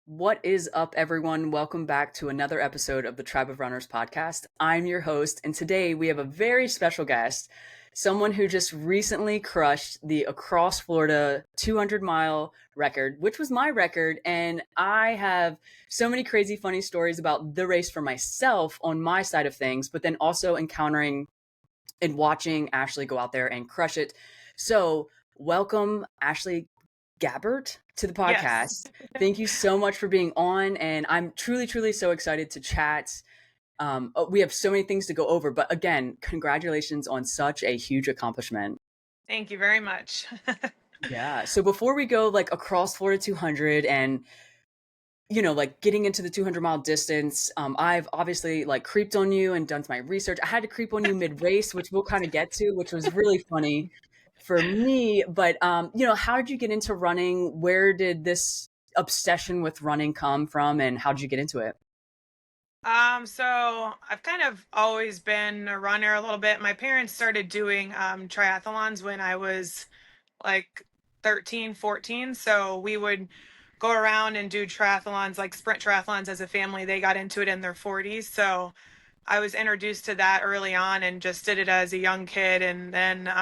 What is up, everyone? Welcome back to another episode of the Tribe of Runners podcast. I'm your host, and today we have a very special guest, someone who just recently crushed the Across Florida 200-mile record, which was my record. And I have so many crazy, funny stories about the race for myself on my side of things, but then also encountering and watching Ashley go out there and crush it. So, welcome, Ashley Gabbert, to the Yes. podcast. Thank you so much for being on, and I'm truly, truly so excited to chat. We have so many things to go over, but again, congratulations on such a huge accomplishment. Thank you very much. Yeah. So before we go like across Florida 200 and like getting into the 200-mile distance, I've obviously like creeped on you and done my research. I had to creep on you mid race, which we'll kind of get to, which was really funny for me. But how did you get into running? Where did this obsession with running come from, and how did you get into it? So I've kind of always been a runner a little bit. My parents started doing triathlons when I was like 13, 14. So we would go around and do triathlons, like sprint triathlons as a family. They got into it in their 40s. So I was introduced to that early on and just did it as a young kid. And then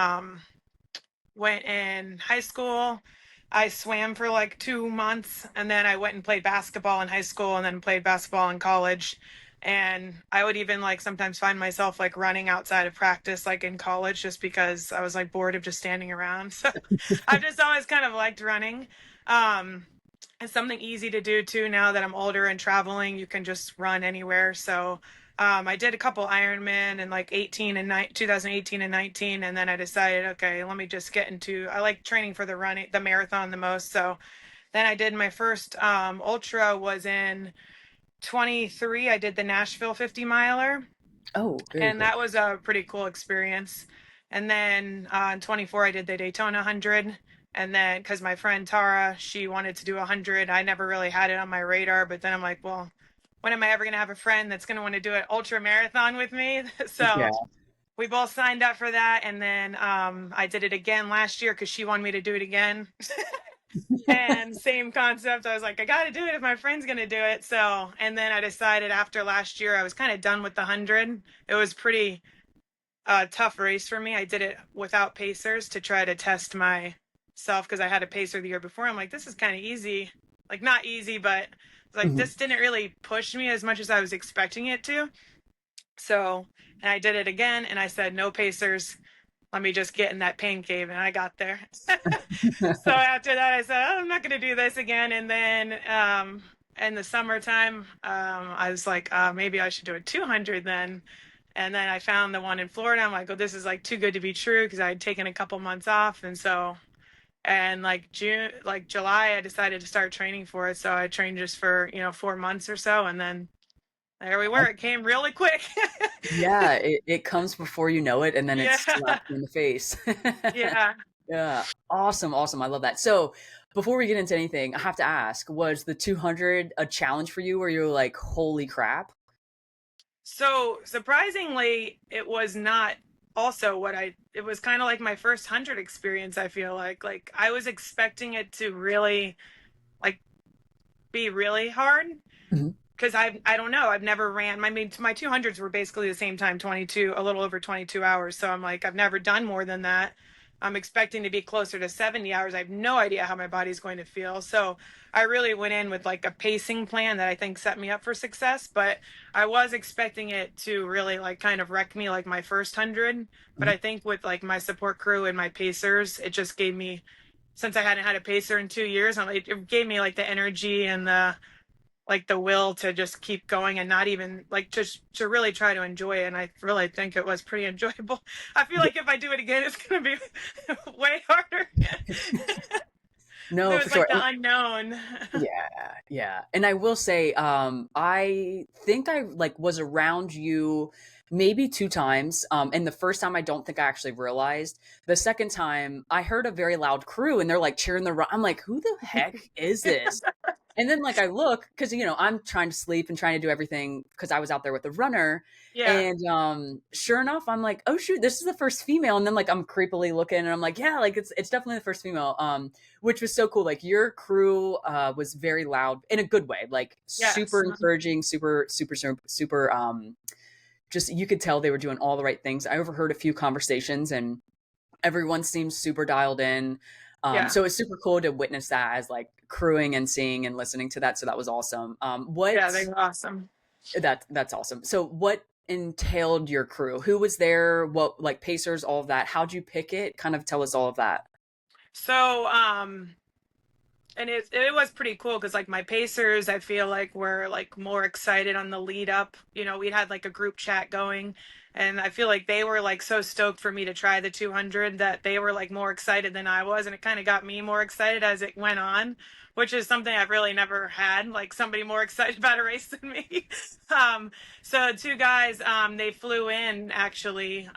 went in high school. I swam for like 2 months, and then I went and played basketball in high school and then played basketball in college. And I would even like sometimes find myself like running outside of practice, like in college, just because I was like bored of just standing around. So I've just always kind of liked running. Um, it's something easy to do too now that I'm older and traveling. You can just run anywhere. So I did a couple Ironman in like 2018 and 19, and then I decided, okay, let me just get into. I like training for the marathon the most. So then I did my first ultra was in 23. I did the Nashville 50 miler, Oh, very and cool. that was a pretty cool experience. And then in 24, I did the Daytona 100. And then, because my friend Tara, she wanted to do 100. I never really had it on my radar, but then I'm like, well, when am I ever going to have a friend that's going to want to do an ultra marathon with me? So Yeah. we both signed up for that. And then I did it again last year because she wanted me to do it again. And same concept. I was like, I got to do it if my friend's going to do it. So, and then I decided after last year, I was kind of done with the 100. It was pretty tough race for me. I did it without pacers to try to test myself because I had a pacer the year before. I'm like, this is kind of easy. Like, not easy, but like Mhm. this didn't really push me as much as I was expecting it to. So, and I did it again and I said, no pacers. Let me just get in that pain cave. And I got there. So after that, I said, oh, I'm not going to do this again. And then in the summertime, I was like, maybe I should do a 200 then. And then I found the one in Florida. I'm like, oh, this is like too good to be true because I had taken a couple months off. And so, and like July, I decided to start training for it. So I trained just for, 4 months or so. And then there we were. It came really quick. Yeah, it comes before you know it, and then Yeah. it's slapped you in the face. Yeah. Yeah, awesome, awesome. I love that. So, before we get into anything, I have to ask, was the 200 a challenge for you where you were like, holy crap? So surprisingly, it was not also it was kind of like my first 100 experience, I feel like I was expecting it to really like be really hard Mhm. because I don't know, I've never ran. I mean, my 200s were basically the same time, 22, a little over 22 hours. So I'm like, I've never done more than that. I'm expecting to be closer to 70 hours. I have no idea how my body's going to feel. So I really went in with like a pacing plan that I think set me up for success, but I was expecting it to really like kind of wreck me like my first 100. But Mhm. I think with like my support crew and my pacers, it just gave me, since I hadn't had a pacer in 2 years, it gave me like the energy and the will to just keep going and not even like just to really try to enjoy it. And I really think it was pretty enjoyable. I feel Yeah. like if I do it again, it's going to be way harder. No, It for was like sure. the unknown. Yeah, yeah. And I will say, I think I like was around you maybe two times. And the first time I don't think I actually realized. The second time I heard a very loud crew and they're like cheering the run. I'm like, who the heck is this? And then like I look because I'm trying to sleep and trying to do everything because I was out there with a runner. Yeah. And sure enough, I'm like, oh shoot, this is the first female. And then like I'm creepily looking and I'm like, yeah, like it's definitely the first female. Which was so cool. Like your crew was very loud in a good way, like super Yes. encouraging, super, super, super, super just you could tell they were doing all the right things. I overheard a few conversations and everyone seems super dialed in. Yeah. So it's super cool to witness that as like crewing and seeing and listening to that. So that was awesome. Yeah, they were awesome. That's awesome. So what entailed your crew? Who was there? What like pacers, all of that? How'd you pick it? Kind of tell us all of that. So, and it was pretty cool because like my pacers, I feel like were like more excited on the lead up. We'd had like a group chat going, and I feel like they were like so stoked for me to try the 200 that they were like more excited than I was, and it kind of got me more excited as it went on, which is something I've really never had, like somebody more excited about a race than me. um, so two guys, they flew in actually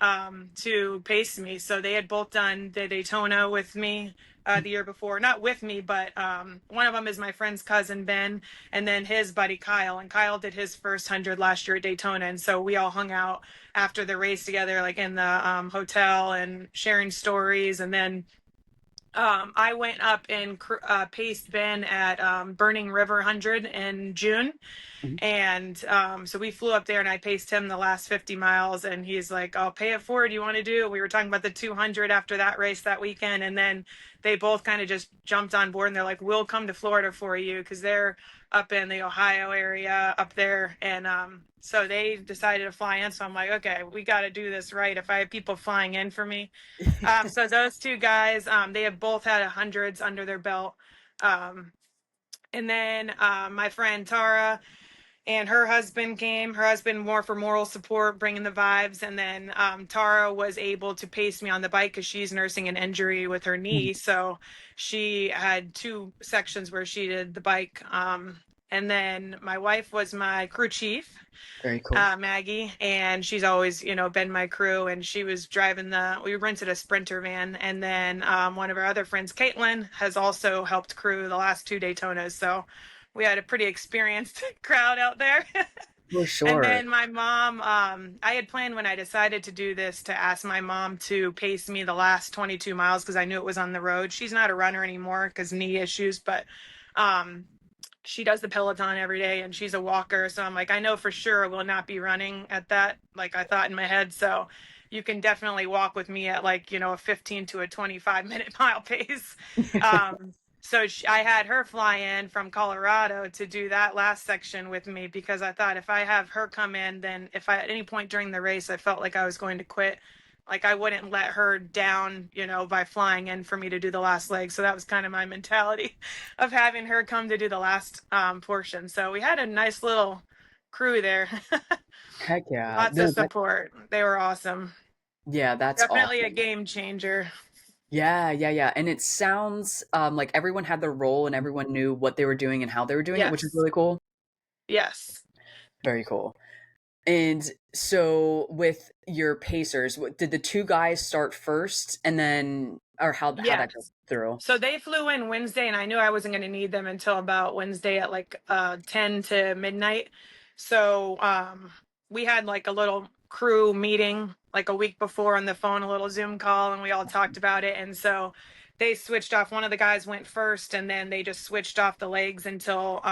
to pace me, so they had both done the Daytona with me the year before, not with me, but one of them is my friend's cousin Ben, and then his buddy Kyle. And Kyle did his first 100 last year at Daytona, and so we all hung out after the race together, like in the hotel and sharing stories. And then I went up and paced Ben at Burning River 100 in June. Mhm. And so we flew up there and I paced him the last 50 miles. And he's like, I'll pay it forward. You want to do? We were talking about the 200 after that race that weekend. And then they both kind of just jumped on board and they're like, we'll come to Florida for you because they're up in the Ohio area up there. And so they decided to fly in. So I'm like, okay, we got to do this right. If I have people flying in for me. So those two guys, they have both had hundreds under their belt. Um, and then my friend Tara and her husband came. Her husband more for moral support, bringing the vibes. And then Tara was able to pace me on the bike because she's nursing an injury with her knee. So she had two sections where she did the bike. And then my wife was my crew chief, Very cool. Maggie, and she's always, been my crew. And she was driving we rented a Sprinter van. And then one of our other friends, Caitlin, has also helped crew the last two Daytonas. So we had a pretty experienced crowd out there. For And sure. then my mom, I had planned when I decided to do this to ask my mom to pace me the last 22 miles because I knew it was on the road. She's not a runner anymore because knee issues, but um, she does the Peloton every day and she's a walker. So I'm like, I know for sure I will not be running at that, like I thought in my head. So you can definitely walk with me at like, a 15 to a 25-minute mile pace. So I had her fly in from Colorado to do that last section with me because I thought if I have her come in, then if I at any point during the race I felt like I was going to quit, like I wouldn't let her down, by flying in for me to do the last leg. So that was kind of my mentality of having her come to do the last portion. So we had a nice little crew there. Heck yeah. Lots of support. They were awesome. Yeah, that's Definitely a awesome. game changer. Yeah, yeah, yeah. And it sounds like everyone had their role and everyone knew what they were doing and how they were doing it, which is Yes. really cool. Yes. Very cool. And so with your pacers, did the two guys start first and then, or how that go Yes. through? So they flew in Wednesday, and I knew I wasn't going to need them until about Wednesday at like 10 to midnight. So we had like a little crew meeting like a week before on the phone, a little Zoom call, and we all talked about it. And so they switched off. One of the guys went first, and then they just switched off the legs until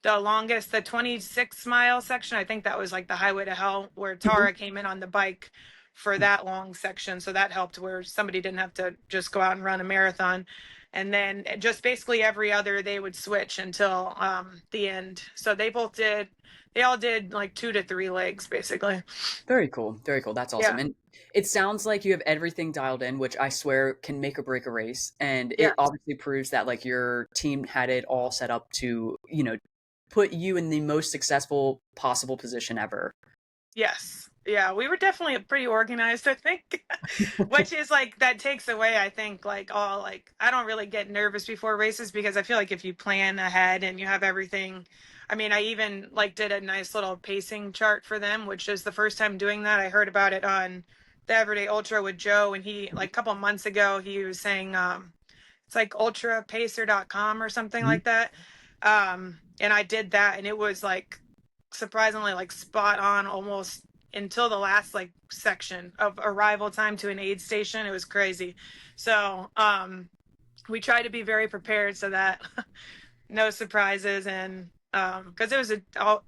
the longest, the 26-mile section. I think that was like the Highway to Hell, where Mhm. Tara came in on the bike for that long section. So that helped where somebody didn't have to just go out and run a marathon. And then just basically every other they would switch until the end. So they all did like 2 to 3 legs basically. Very cool. Very cool. That's awesome. Yeah. And it sounds like you have everything dialed in, which I swear can make or break a race. And it Yeah. obviously proves that like your team had it all set up to, put you in the most successful possible position ever. Yes. Yeah, we were definitely pretty organized, I think. Which is like that takes away, I think, like all like I don't really get nervous before races because I feel like if you plan ahead and you have everything, I mean, I even like did a nice little pacing chart for them, which is the first time doing that. I heard about it on the Everyday Ultra with Joe, and he like a couple months ago he was saying it's like ultrapacer.com or something Mhm. like that. And I did that, and it was like surprisingly like spot on almost until the last like section of arrival time to an aid station. It was crazy. So we tried to be very prepared so that no surprises, and because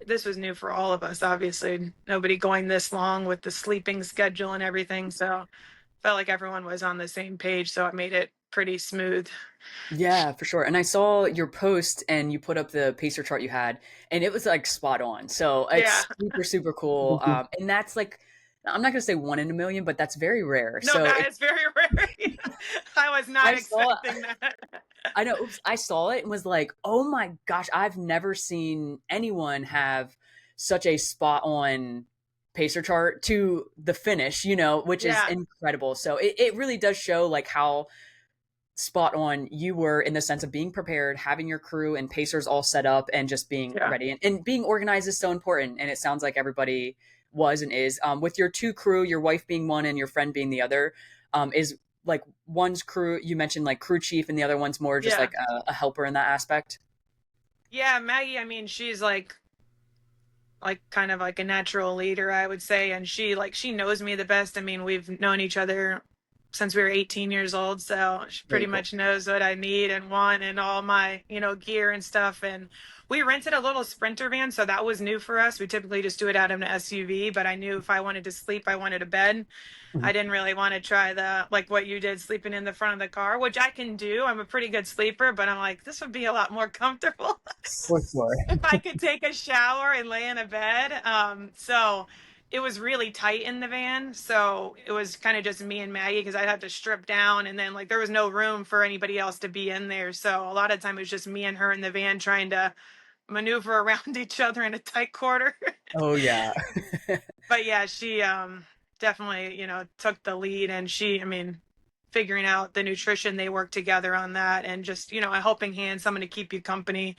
this was new for all of us, obviously nobody going this long with the sleeping schedule and everything, so felt like everyone was on the same page, so it made it pretty smooth. Yeah, for sure. And I saw your post and you put up the pacer chart you had, and it was like spot on. So Yeah. it's super, super cool. And that's like, I'm not gonna say one in a million, but that's very rare. No, So that it, is very rare. I was not I saw, expecting that. I know, oops, I saw it and was like, oh my gosh, I've never seen anyone have such a spot on pacer chart to the finish, which is Yeah, incredible. So it really does show like how spot on you were in the sense of being prepared, having your crew and pacers all set up, and just being yeah, ready. And being organized is so important. And it sounds like everybody was and is. With your two crew, your wife being one and your friend being the other, is like one's crew, you mentioned like crew chief, and the other one's more just yeah. like a helper in that aspect. Yeah, Maggie, I mean, she's like kind of like a natural leader, I would say, and she knows me the best. I mean, we've known each other since we were 18 years old, so she pretty Very cool. much knows what I need and want and all my, gear and stuff. And we rented a little Sprinter van, so that was new for us. We typically just do it out of an SUV, but I knew if I wanted to sleep, I wanted a bed. I didn't really want to try the like what you did, sleeping in the front of the car, which I can do. I'm a pretty good sleeper, but I'm like, this would be a lot more comfortable For sure. if I could take a shower and lay in a bed. So it was really tight in the van. So it was kind of just me and Maggie because I'd have to strip down, and then like there was no room for anybody else to be in there. So a lot of time it was just me and her in the van trying to maneuver around each other in a tight quarter. Oh yeah. But yeah, she definitely, took the lead, and I mean, figuring out the nutrition, they work together on that, and just, a helping hand, someone to keep you company,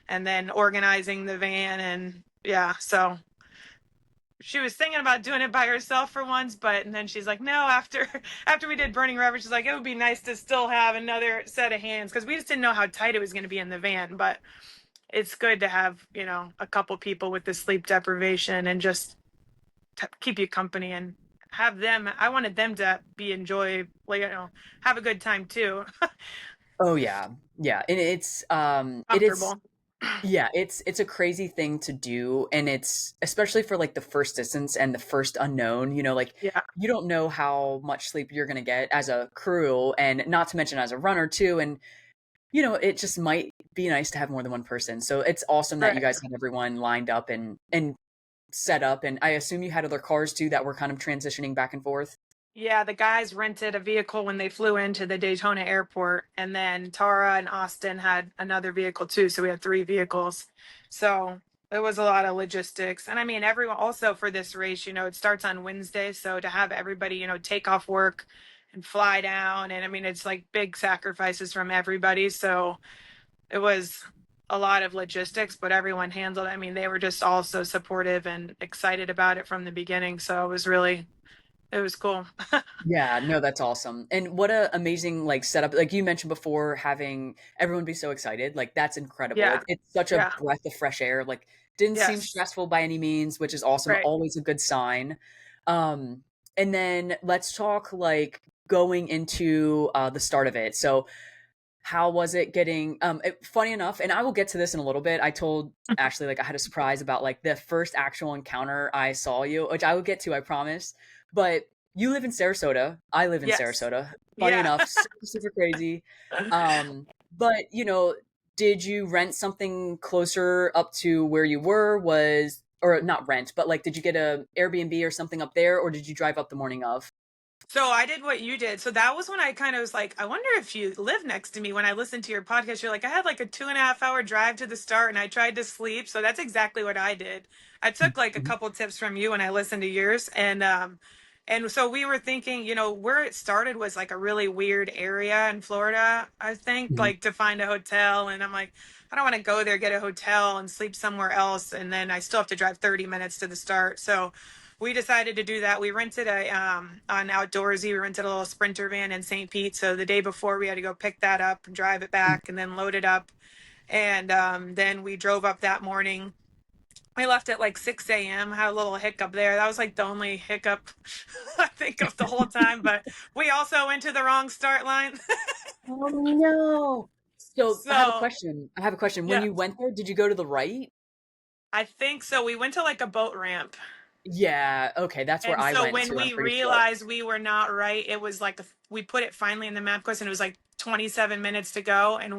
and then organizing the van. And yeah, so she was thinking about doing it by herself for once, but and then she's like, no, after after we did Burning River, she's like, it would be nice to still have another set of hands, because we just didn't know how tight it was going to be in the van. But it's good to have, a couple people with the sleep deprivation and just keep you company and have them. I wanted them to be enjoy, like, have a good time too. Oh yeah. Yeah. And it is. Comfortable. Yeah, it's a crazy thing to do, and it's especially for like the first distance and the first unknown, like Yeah, you don't know how much sleep you're going to get as a crew, and not to mention as a runner too. And it just might be nice to have more than one person. So it's awesome that you right. guys had everyone lined up and set up, and I assume you had other cars too that were kind of transitioning back and forth. Yeah, the guys rented a vehicle when they flew into the Daytona airport, and then Tara and Austin had another vehicle too. So we had three vehicles. So it was a lot of logistics. And I mean, everyone also for this race, it starts on Wednesday. So to have everybody, take off work and fly down. And I mean, it's like big sacrifices from everybody. So it was a lot of logistics, but everyone handled it. I mean, they were just all so supportive and excited about it from the beginning. So it was cool. Yeah, no, that's awesome. And what a amazing like setup. Like you mentioned before, having everyone be so excited, like that's incredible. Yeah. It's such a Yeah. breath of fresh air. Like didn't seem Yes. stressful by any means, which is awesome. Right. Always a good sign. Um, and then let's talk like going into the start of it. So how was it getting funny enough, and I will get to this in a little bit. I told Ashley like I had a surprise about like the first actual encounter I saw you, which I will get to, I promise. But you live in Sarasota. I live in Yes. Sarasota. Funny Yeah. enough, super, super crazy. But did you rent something closer up to where you were? Was or not rent, but like did you get a Airbnb or something up there, or did you drive up the morning of? So I did what you did. So that was when I kind of was like, I wonder if you live next to me. When I listened to your podcast, you're like, I had like a 2.5 hour drive to the start and I tried to sleep. So that's exactly what I did. I took like a Mhm. couple tips from you when I listened to yours. And so we were thinking, where it started was like a really weird area in Florida, I think, Mhm. like to find a hotel. And I'm like, I don't want to go there, get a hotel and sleep somewhere else. And then I still have to drive 30 minutes to the start. So we decided to do that. We rented an outdoorsy. We rented a little Sprinter van in St. Pete. So the day before, we had to go pick that up and drive it back, and then load it up. And then we drove up that morning. We left at like 6 a.m. Had a little hiccup there. That was like the only hiccup I think of the whole time. But we also went to the wrong start line. Oh no. So I have a So question. I have a question. When yeah, you went there, did you go to the right? I think so. We went to like a boat ramp. Yeah. Okay. That's where And I so went when to. I'm we pretty sure. realized we were not right, it was like we put it finally in the map quest and it was like 27 minutes to go and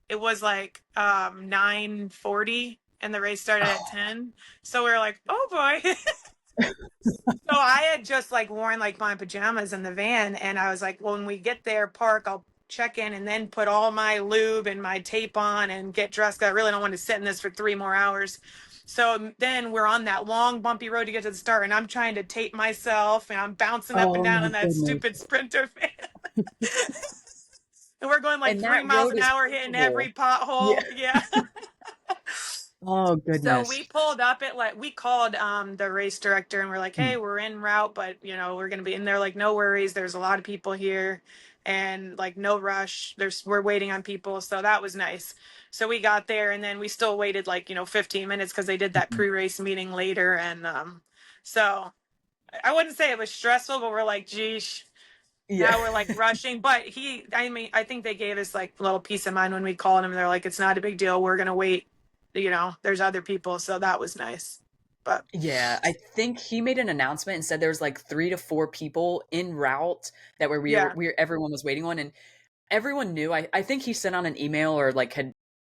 it was like 9:40 and the race started at 10. So we were like, "Oh boy." So I had just like worn like my pajamas in the van and I was like, well, when we get there, park, I'll check in and then put all my lube and my tape on and get dressed. I really don't want to sit in this for 3 more hours. So then we're on that long bumpy road to get to the start and I'm trying to tape myself and I'm bouncing up and Oh down my in that goodness. stupid Sprinter van. And we're going like And three that miles road an is hour hitting horrible. every Yeah. pothole. Yeah. Oh So goodness. we pulled up at like we called the race director and we're like, hey, Mm, we're en route, but we're gonna be in there. Like, no worries, there's a lot of people here and like no rush. We're waiting on people. So that was nice. So we got there and then we still waited like, 15 minutes because they did that mhm. pre-race meeting later. And so I wouldn't say it was stressful, but we're like, geesh, Yeah. now we're like rushing. But I think they gave us like a little peace of mind when we called them. They're like, it's not a big deal. We're going to wait. There's other people. So that was nice. But Yeah, I think he made an announcement and said there was like 3 to 4 people en route that were yeah, everyone was waiting on, and everyone knew. I think he sent out an email or like had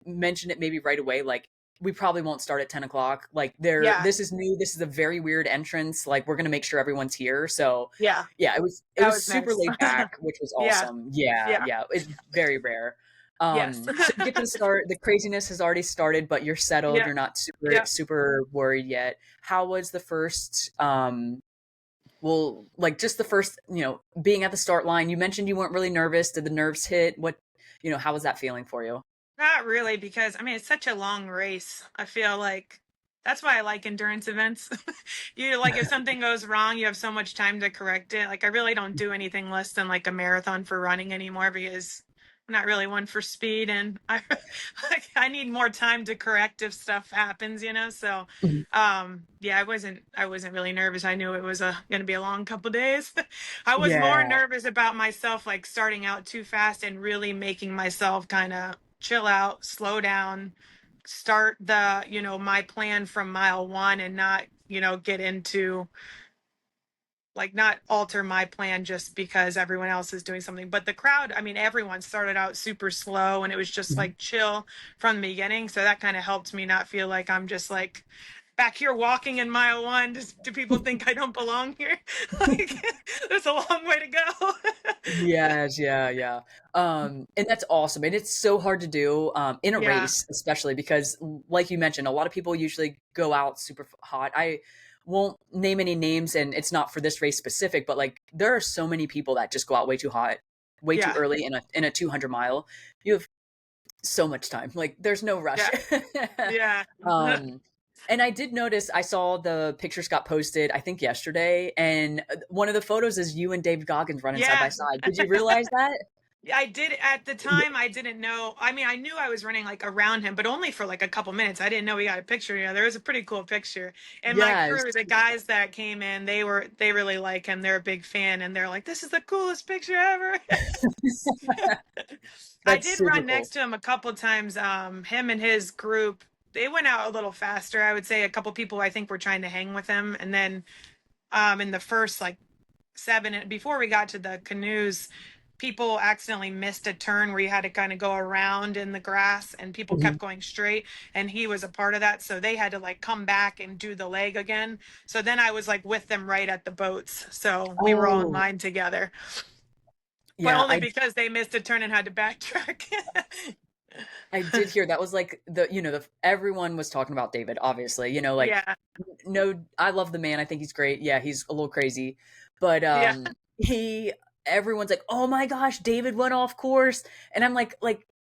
mentioned it maybe right away. Like, we probably won't start at 10 o'clock. Like, yeah, this is new. This is a very weird entrance. Like, we're gonna make sure everyone's here. So yeah. yeah, it That was was super nice. laid back, which was Yeah, awesome. Yeah, yeah, yeah, it's very rare. yes. So you get to the start. The craziness has already started, but you're settled. Yeah, You're not super yeah. super worried yet. How was the first? Well, like just the first, being at the start line. You mentioned you weren't really nervous. Did the nerves hit? How was that feeling for you? Not really, because I mean it's such a long race. I feel like that's why I like endurance events. You like if something goes wrong, you have so much time to correct it. Like I really don't do anything less than like a marathon for running anymore because I'm not really one for speed and I like I need more time to correct if stuff happens. So Mhm. yeah, I wasn't really nervous. I knew it was going to be a long couple days. I was more Yeah. nervous about myself like starting out too fast and really making myself kind of chill out, slow down, start my plan from mile one and not, get into like not alter my plan just because everyone else is doing something. But the crowd, I mean, everyone started out super slow and it was just Mhm. like chill from the beginning. So that kind of helped me not feel like I'm just like back here walking in mile one. Do people think I don't belong here? Like, there's a long way to go. Yes, yeah, yeah. And that's awesome. And it's so hard to do in a Yeah, race, especially because, like you mentioned, a lot of people usually go out super hot. I won't name any names, and it's not for this race specific, but like there are so many people that just go out way too hot, way too yeah, early in a 200 mile. You have so much time. Like, there's no rush. yeah, yeah. um, and I did notice, I saw the pictures got posted, I think yesterday, and one of the photos is you and David Goggins running side by Yeah. side. Did you realize that? I did at the Yeah. time. I didn't know. I mean, I knew I was running like around him, but only for like a couple minutes. I didn't know we got a picture. There was a pretty cool picture. And my Yes. crew, the guys that came in, they really like him. They're a big fan, and they're like, "This is the coolest picture ever." I That's did super run cool. next to him a couple times. Him and his group, they went out a little faster. I would say a couple people I think were trying to hang with him, and then in the first like seven before we got to the canoes, people accidentally missed a turn where you had to kind of go around in the grass and people kept Mhm. going straight and he was a part of that, so they had to like come back and do the leg again. So then I was like with them right at the boats, so we were all in Oh, line together, but yeah, only because they missed a turn and had to backtrack. I did hear that was like everyone was talking about David, obviously, like, Yeah, no, I love the man. I think he's great. Yeah, he's a little crazy, but yeah, everyone's like, "Oh my gosh, David went off course," and I'm like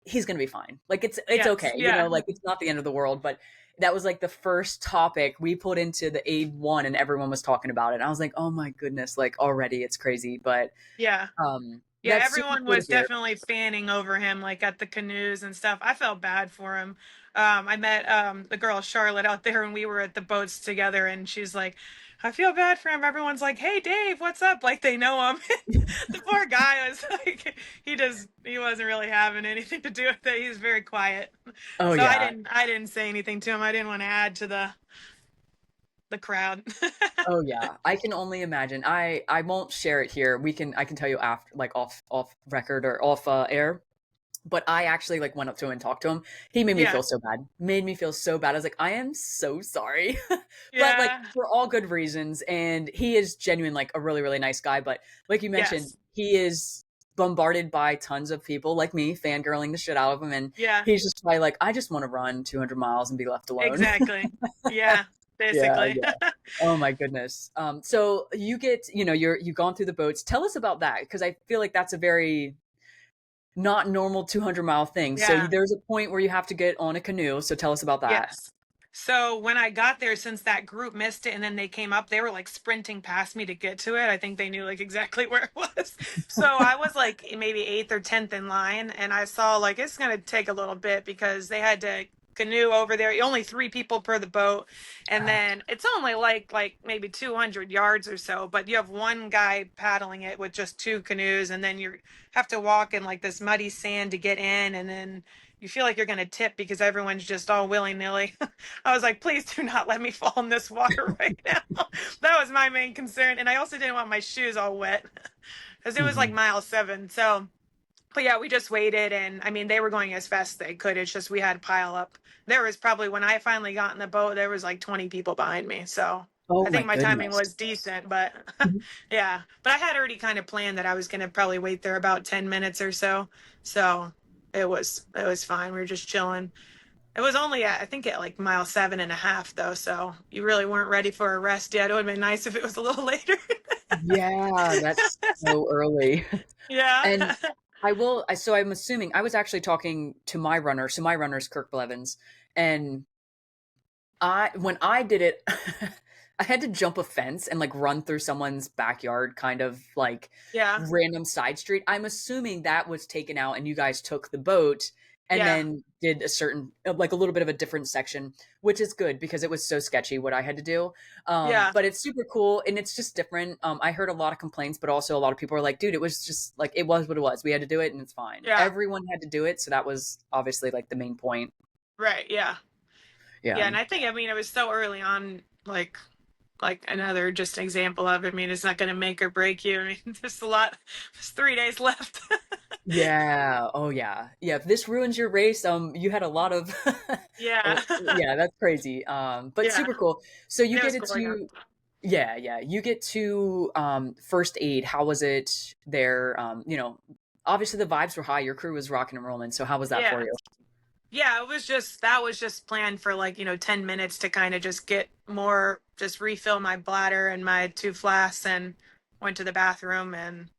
he's gonna be fine. Like, it's yes, okay, yeah, like it's not the end of the world. But that was like the first topic we put into the Aid one, and everyone was talking about it. I was like, "Oh my goodness!" Like, already it's crazy, but yeah. um, Yeah, That's super everyone cool to was hear. definitely fanning over him, like at the canoes and stuff. I felt bad for him. I met the girl Charlotte out there, and we were at the boats together, and she's like, "I feel bad for him." Everyone's like, "Hey, Dave, what's up?" Like they know him. The poor guy was like, he wasn't really having anything to do with it. He was very quiet. Oh So yeah. I didn't say anything to him. I didn't want to add to the crowd. Oh yeah. I can only imagine. I won't share it here. I can tell you after, like off record or off air. But I actually like went up to him and talked to him. He made me Yeah, feel so bad. Made me feel so bad. I was like, I am so sorry. But like yeah, for all good reasons. And he is genuine, like a really, really nice guy. But like you mentioned, yes, he is bombarded by tons of people like me, fangirling the shit out of him. And yeah, he's just probably like, I just want to run 200 miles and be left alone. exactly. Yeah, Yeah, basically. yeah. Oh my goodness. So you get, you've gone through the boats. Tell us about that because I feel like that's a very not normal 200-mile thing. So Yeah. there's a point where you have to get on a canoe. So tell us about that. Yes. So when I got there, since that group missed it and then they came up, they were like sprinting past me to get to it. I think they knew like exactly where it was. So I was like maybe eighth or 10th in line, and I saw like it's going to take a little bit because they had to canoe over there. Only three people per the boat, and then it's only like maybe 200 yards or so. But you have one guy paddling it with just two canoes, and then you have to walk in like this muddy sand to get in, and then you feel like you're going to tip because everyone's just all willy-nilly. I was like, please do not let me fall in this water right now. That was my main concern. And I also didn't want my shoes all wet because it was like Mhm. mile 7. So, but yeah, we just waited. And I mean, they were going as fast as they could. It's just we had to pile up. There was probably, when I finally got in the boat, there was like 20 people behind me. So Oh I my think my timing goodness. was decent, but yeah. But I had already kind of planned that I was going to probably wait there about 10 minutes or so. So it was fine. We were just chilling. It was only at, I think at like mile 7.5 though, so you really weren't ready for a rest yet. It would have been nice if it was a little later. Yeah, that's so early. Yeah. And so I'm assuming I was actually talking to my runner. So my runner's Kirk Blevins. And when I did it, I had to jump a fence and like run through someone's backyard, kind of like Yeah. random side street. I'm assuming that was taken out and you guys took the boat and Yeah. then did a certain, like a little bit of a different section, which is good because it was so sketchy what I had to do. Yeah. But it's super cool and it's just different. I heard a lot of complaints, but also a lot of people are like, dude, it was just like, it was what it was. We had to do it and it's fine. Yeah. Everyone had to do it. So that was obviously like the main point. Right. Yeah. Yeah. Yeah. And I think, I mean, it was so early on, like another just example of, I mean, it's not going to make or break you. I mean, there's 3 days left. Yeah. Oh, yeah. Yeah. If this ruins your race, you had a lot of, Yeah. oh, yeah, that's crazy. But Yeah. super cool. So you It get was it cool. Yeah. to, yeah, yeah. You get to, first aid. How was it there? Obviously the vibes were high. Your crew was rocking and rolling. So how was that for Yeah. you? Yeah, that was just planned for like, 10 minutes to kind of just get more, just refill my bladder and my two flasks and went to the bathroom, and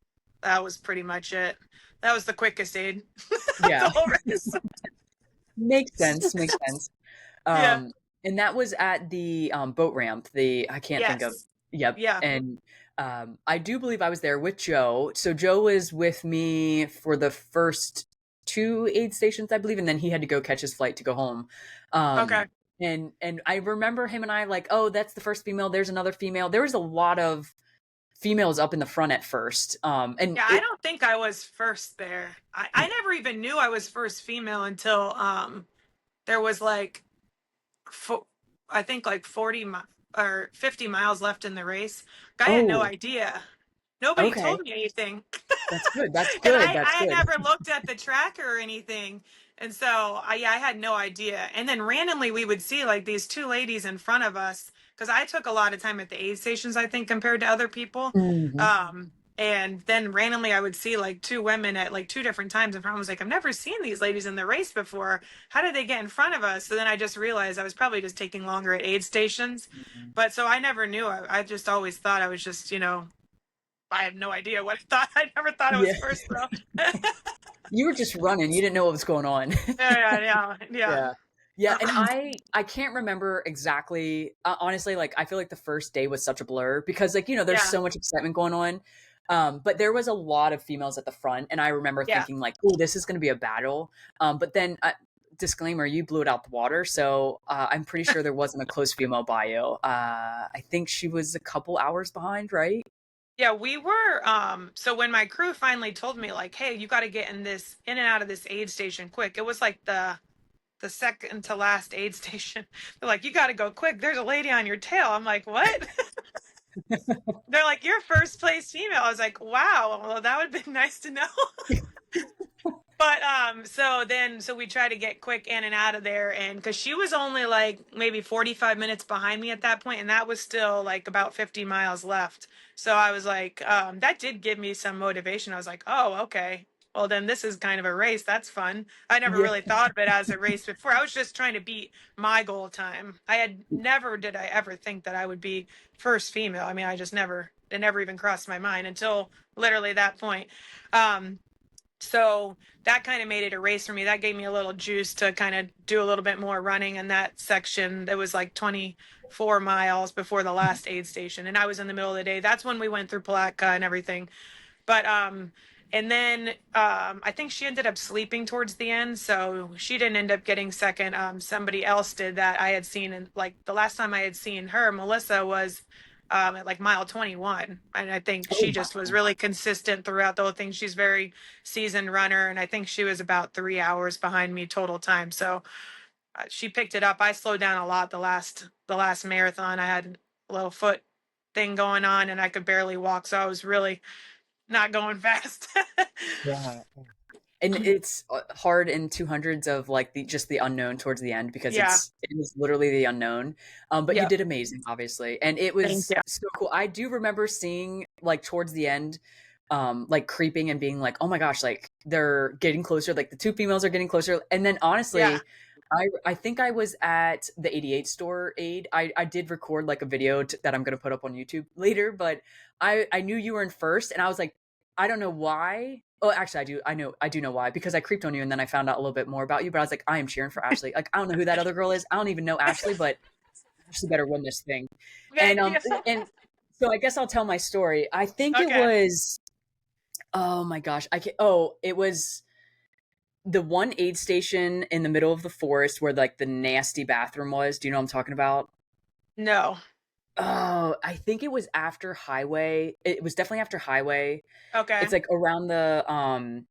that was pretty much it. That was the quickest aid of Yeah. the whole race. Makes sense. Makes sense. Yeah. Um, and that was at the boat ramp. I can't think of. Yes. Yep. Yeah. And I do believe I was there with Joe. So Joe was with me for the first two aid stations, I believe, and then he had to go catch his flight to go home. Okay. And I remember him and I like, oh, that's the first female. There's another female. There was a lot of females up in the front at first. And Yeah, I it. don't think I was first there. I never even knew I was first female until there was like fo- I think like or 50 miles left in the race. I had no Oh, idea. Nobody okay. told me anything. That's good. That's And good. That's I had good. never looked at the tracker or anything. And so yeah, I had no idea. And then randomly we would see like these two ladies in front of us because I took a lot of time at the aid stations, I think, compared to other people. Mhm. And then randomly I would see like two women at like two different times in front. I was like, I've never seen these ladies in the race before. How did they get in front of us? So then I just realized I was probably just taking longer at aid stations. But so I never knew. I just always thought I was just, I have no idea what I thought. I never thought I Yeah. was first though. You were just running. You didn't know what was going on. Yeah, yeah, yeah, Yeah. Yeah, and yeah. I can't remember exactly, honestly, like, I feel like the first day was such a blur because, like, there's Yeah, so much excitement going on. But there was a lot of females at the front, and I remember Yeah. thinking like, "Oh, this is going to be a battle." But then, disclaimer: you blew it out the water, so I'm pretty sure there wasn't a close female by you. I think she was a couple hours behind, right? Yeah, we were so when my crew finally told me like, "Hey, you got to get in and out of this aid station quick." It was like the second to last aid station. They're like, "You got to go quick. There's a lady on your tail." I'm like, "What?" They're like, "You're first place female." I was like, "Wow, well that would be nice to know." But so we try to get quick in and out of there, and because she was only like maybe 45 minutes behind me at that point, and that was still like about 50 miles left. So I was like, that did give me some motivation. I was like, oh, okay, well then this is kind of a race. That's fun. I never Yeah. really thought of it as a race before. I was just trying to beat my goal time. I had never did I ever think that I would be first female. I mean, I just never it never even crossed my mind until literally that point. Um, so that kind of made it a race for me. That gave me a little juice to kind of do a little bit more running in that section. That was like 24 miles before the last aid station, and I was in the middle of the day. That's when we went through Palatka and everything. But and then I think she ended up sleeping towards the end, so she didn't end up getting second. Somebody else did that I had seen, and like the last time I had seen her, Melissa was at like mile 21, and I think Oh she just was wow. really consistent throughout the whole thing. She's very seasoned runner, and I think she was about 3 hours behind me total time. So she picked it up. I slowed down a lot the last marathon. I had a little foot thing going on, and I could barely walk, so I was really not going fast. Yeah. And it's hard in 200s of like the just the unknown towards the end because Yeah. it is literally the unknown. But you Yep. did amazing, obviously, and it Thank was you. so cool. I do remember seeing like towards the end, like creeping and being like, oh my gosh, like they're getting closer. Like the two females are getting closer, and then Yeah. honestly. I think I was at the 88 store aid. I did record like a video that I'm gonna put up on YouTube later, but I knew you were in first, and I was like, I don't know why. Oh, actually, I do know why because I creeped on you, and then I found out a little bit more about you. But I was like, I am cheering for Ashley. Like, I don't know who that other girl is. I don't even know Ashley, but Ashley better win this thing. And Thank you. and so I guess I'll tell my story. I think it Okay. was. Oh my gosh, I can. Oh, it was the one aid station in the middle of the forest where like the nasty bathroom was. Do you know what I'm talking about? No. Oh, I think it was after Highway. It was definitely after Highway. Okay. It's like around the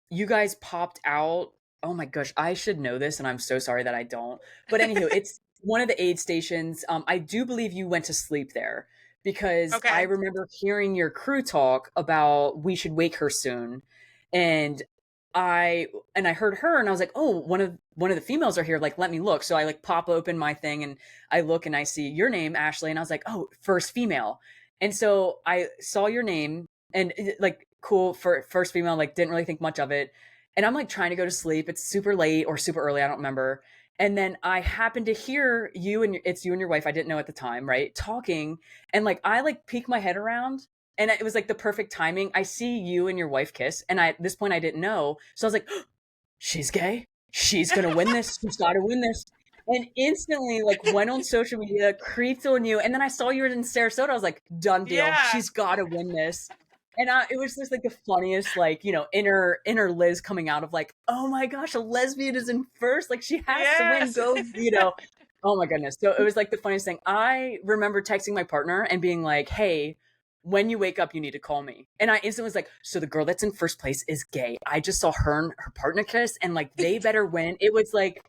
you guys popped out. Oh my gosh, I should know this and I'm so sorry that I don't. But anywho, it's one of the aid stations. I do believe you went to sleep there because I Okay. remember hearing your crew talk about we should wake her soon. And I I heard her and I was like, "Oh, one of the females are here. Like, let me look." So I like pop open my thing and I look and I see your name, Ashley, and I was like, "Oh, first female." And so I saw your name and like cool for first female, like didn't really think much of it. And I'm like trying to go to sleep. It's super late or super early, I don't remember. And then I happened to hear you and it's you and your wife, I didn't know at the time, right? Talking and like I like peek my head around and it was like the perfect timing. I see you and your wife kiss and at this point I didn't know. So I was like, she's gay. She's gonna win this. She's got to win this. And instantly, like, went on social media, creeped on you, and then I saw you were in Sarasota. I was like, done deal. Yeah. She's got to win this. And it was just like the funniest, like inner Liz coming out of like, oh my gosh, a lesbian is in first. Like she has to win. Yes. Go. Oh my goodness. So it was like the funniest thing. I remember texting my partner and being like, hey, when you wake up, you need to call me. And I instantly was like, so the girl that's in first place is gay. I just saw her and her partner kiss and like they better win. It was like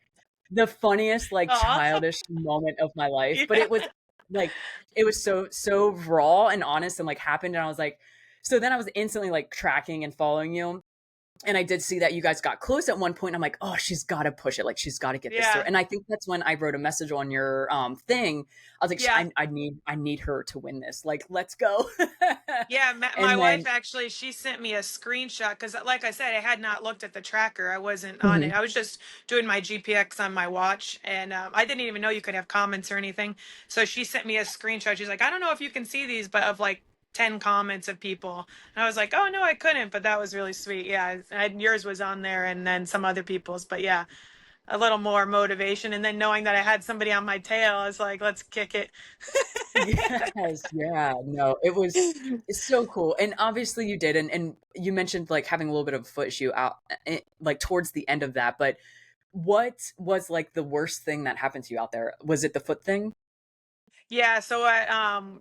the funniest, like Aw. childish moment of my life. But Yeah. like, it was so raw and honest and like happened. And I was like, so then I was instantly like tracking and following you and I did see that you guys got close at one point. I'm like, oh, she's got to push it. Like she's got to get this through. Yeah. And I think that's when I wrote a message on your thing. I was like, Yeah. I need her to win this. Like, let's go. Yeah, my And wife then, actually, she sent me a screenshot because, like I said, I had not looked at the tracker. I wasn't on it. mhm. I was just doing my GPX on my watch, and I didn't even know you could have comments or anything. So she sent me a screenshot. She's like, I don't know if you can see these, but of like 10 comments of people. And I was like, oh, no, I couldn't, but that was really sweet. Yeah, yours was on there and then some other people's, but yeah, a little more motivation. And then knowing that I had somebody on my tail, I was like, let's kick it. Yes, yeah, no, it's so cool, and obviously you did, and you mentioned, like, having a little bit of a foot issue out, like, towards the end of that, but what was, like, the worst thing that happened to you out there? Was it the foot thing? Yeah, so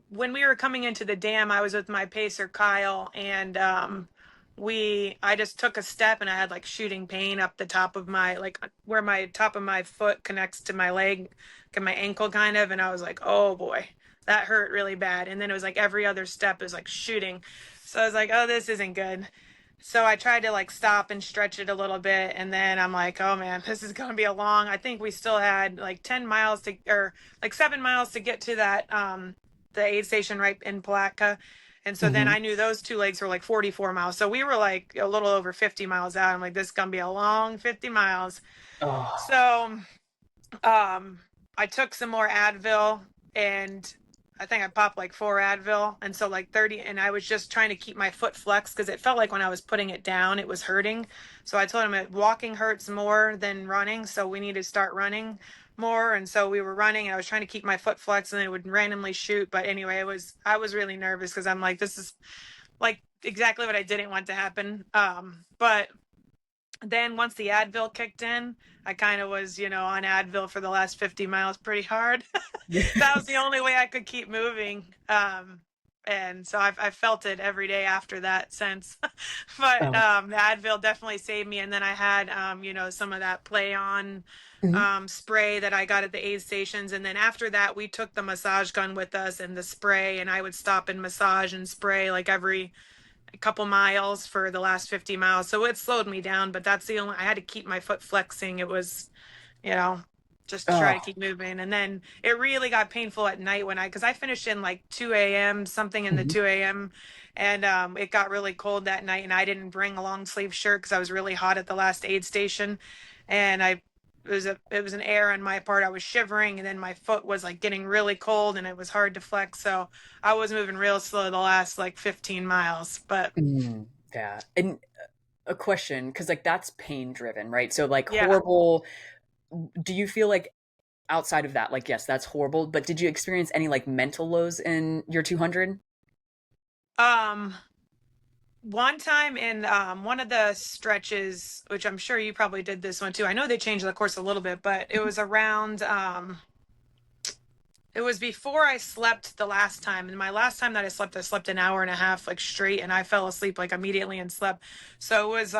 when we were coming into the dam, I was with my pacer Kyle, and I just took a step and I had like shooting pain up the top of my like where my top of my foot connects to my leg, and my ankle kind of, and I was like, oh boy, that hurt really bad. And then it was like every other step is like shooting, so I was like, oh, this isn't good. So I tried to like stop and stretch it a little bit, and then I'm like, oh man, this is going to be a long. I think we still had like 10 miles to, or like 7 miles to get to that the aid station right in Palatka. And so then Mhm. I knew those two legs were like 44 miles. So we were like a little over 50 miles out. I'm like, this is gonna be a long 50 miles. Oh. So um, I took some more Advil, and I think I popped like 4 Advil. And so like 30, and I was just trying to keep my foot flexed because it felt like when I was putting it down, it was hurting. So I told him that walking hurts more than running. So we need to start running more. And so we were running, and I was trying to keep my foot flexed, and then it would randomly shoot. But anyway, I was really nervous because I'm like, this is like exactly what I didn't want to happen. But then once the Advil kicked in, I kind of was, on Advil for the last 50 miles pretty hard. That was the only way I could keep moving. And so I've felt it every day after that since. But Oh. the Advil definitely saved me. And then I had, some of that Play On Mhm. spray that I got at the aid stations. And then after that, we took the massage gun with us and the spray, and I would stop and massage and spray like every a couple miles for the last 50 miles. So it slowed me down, but that's the only, I had to keep my foot flexing. It was, you know, just to try to Oh. keep moving. And then it really got painful at night because I finished in like 2 a.m., something in the Mhm. 2 a.m. And it got really cold that night, and I didn't bring a long sleeve shirt because I was really hot at the last aid station. And it was an error on my part. I was shivering, and then my foot was like getting really cold, and it was hard to flex. So I was moving real slow the last like 15 miles. But Mm, yeah, and a question, because like, that's pain driven, right? So, like, yeah. horrible do you feel like outside of that, like, yes, that's horrible, but did you experience any, like, mental lows in your 200? Um, One time in one of the stretches, which I'm sure you probably did this one too. I know they changed the course a little bit, but it was around it was before I slept the last time. And my last time that I slept an hour and a half like straight, and I fell asleep like immediately and slept. So it was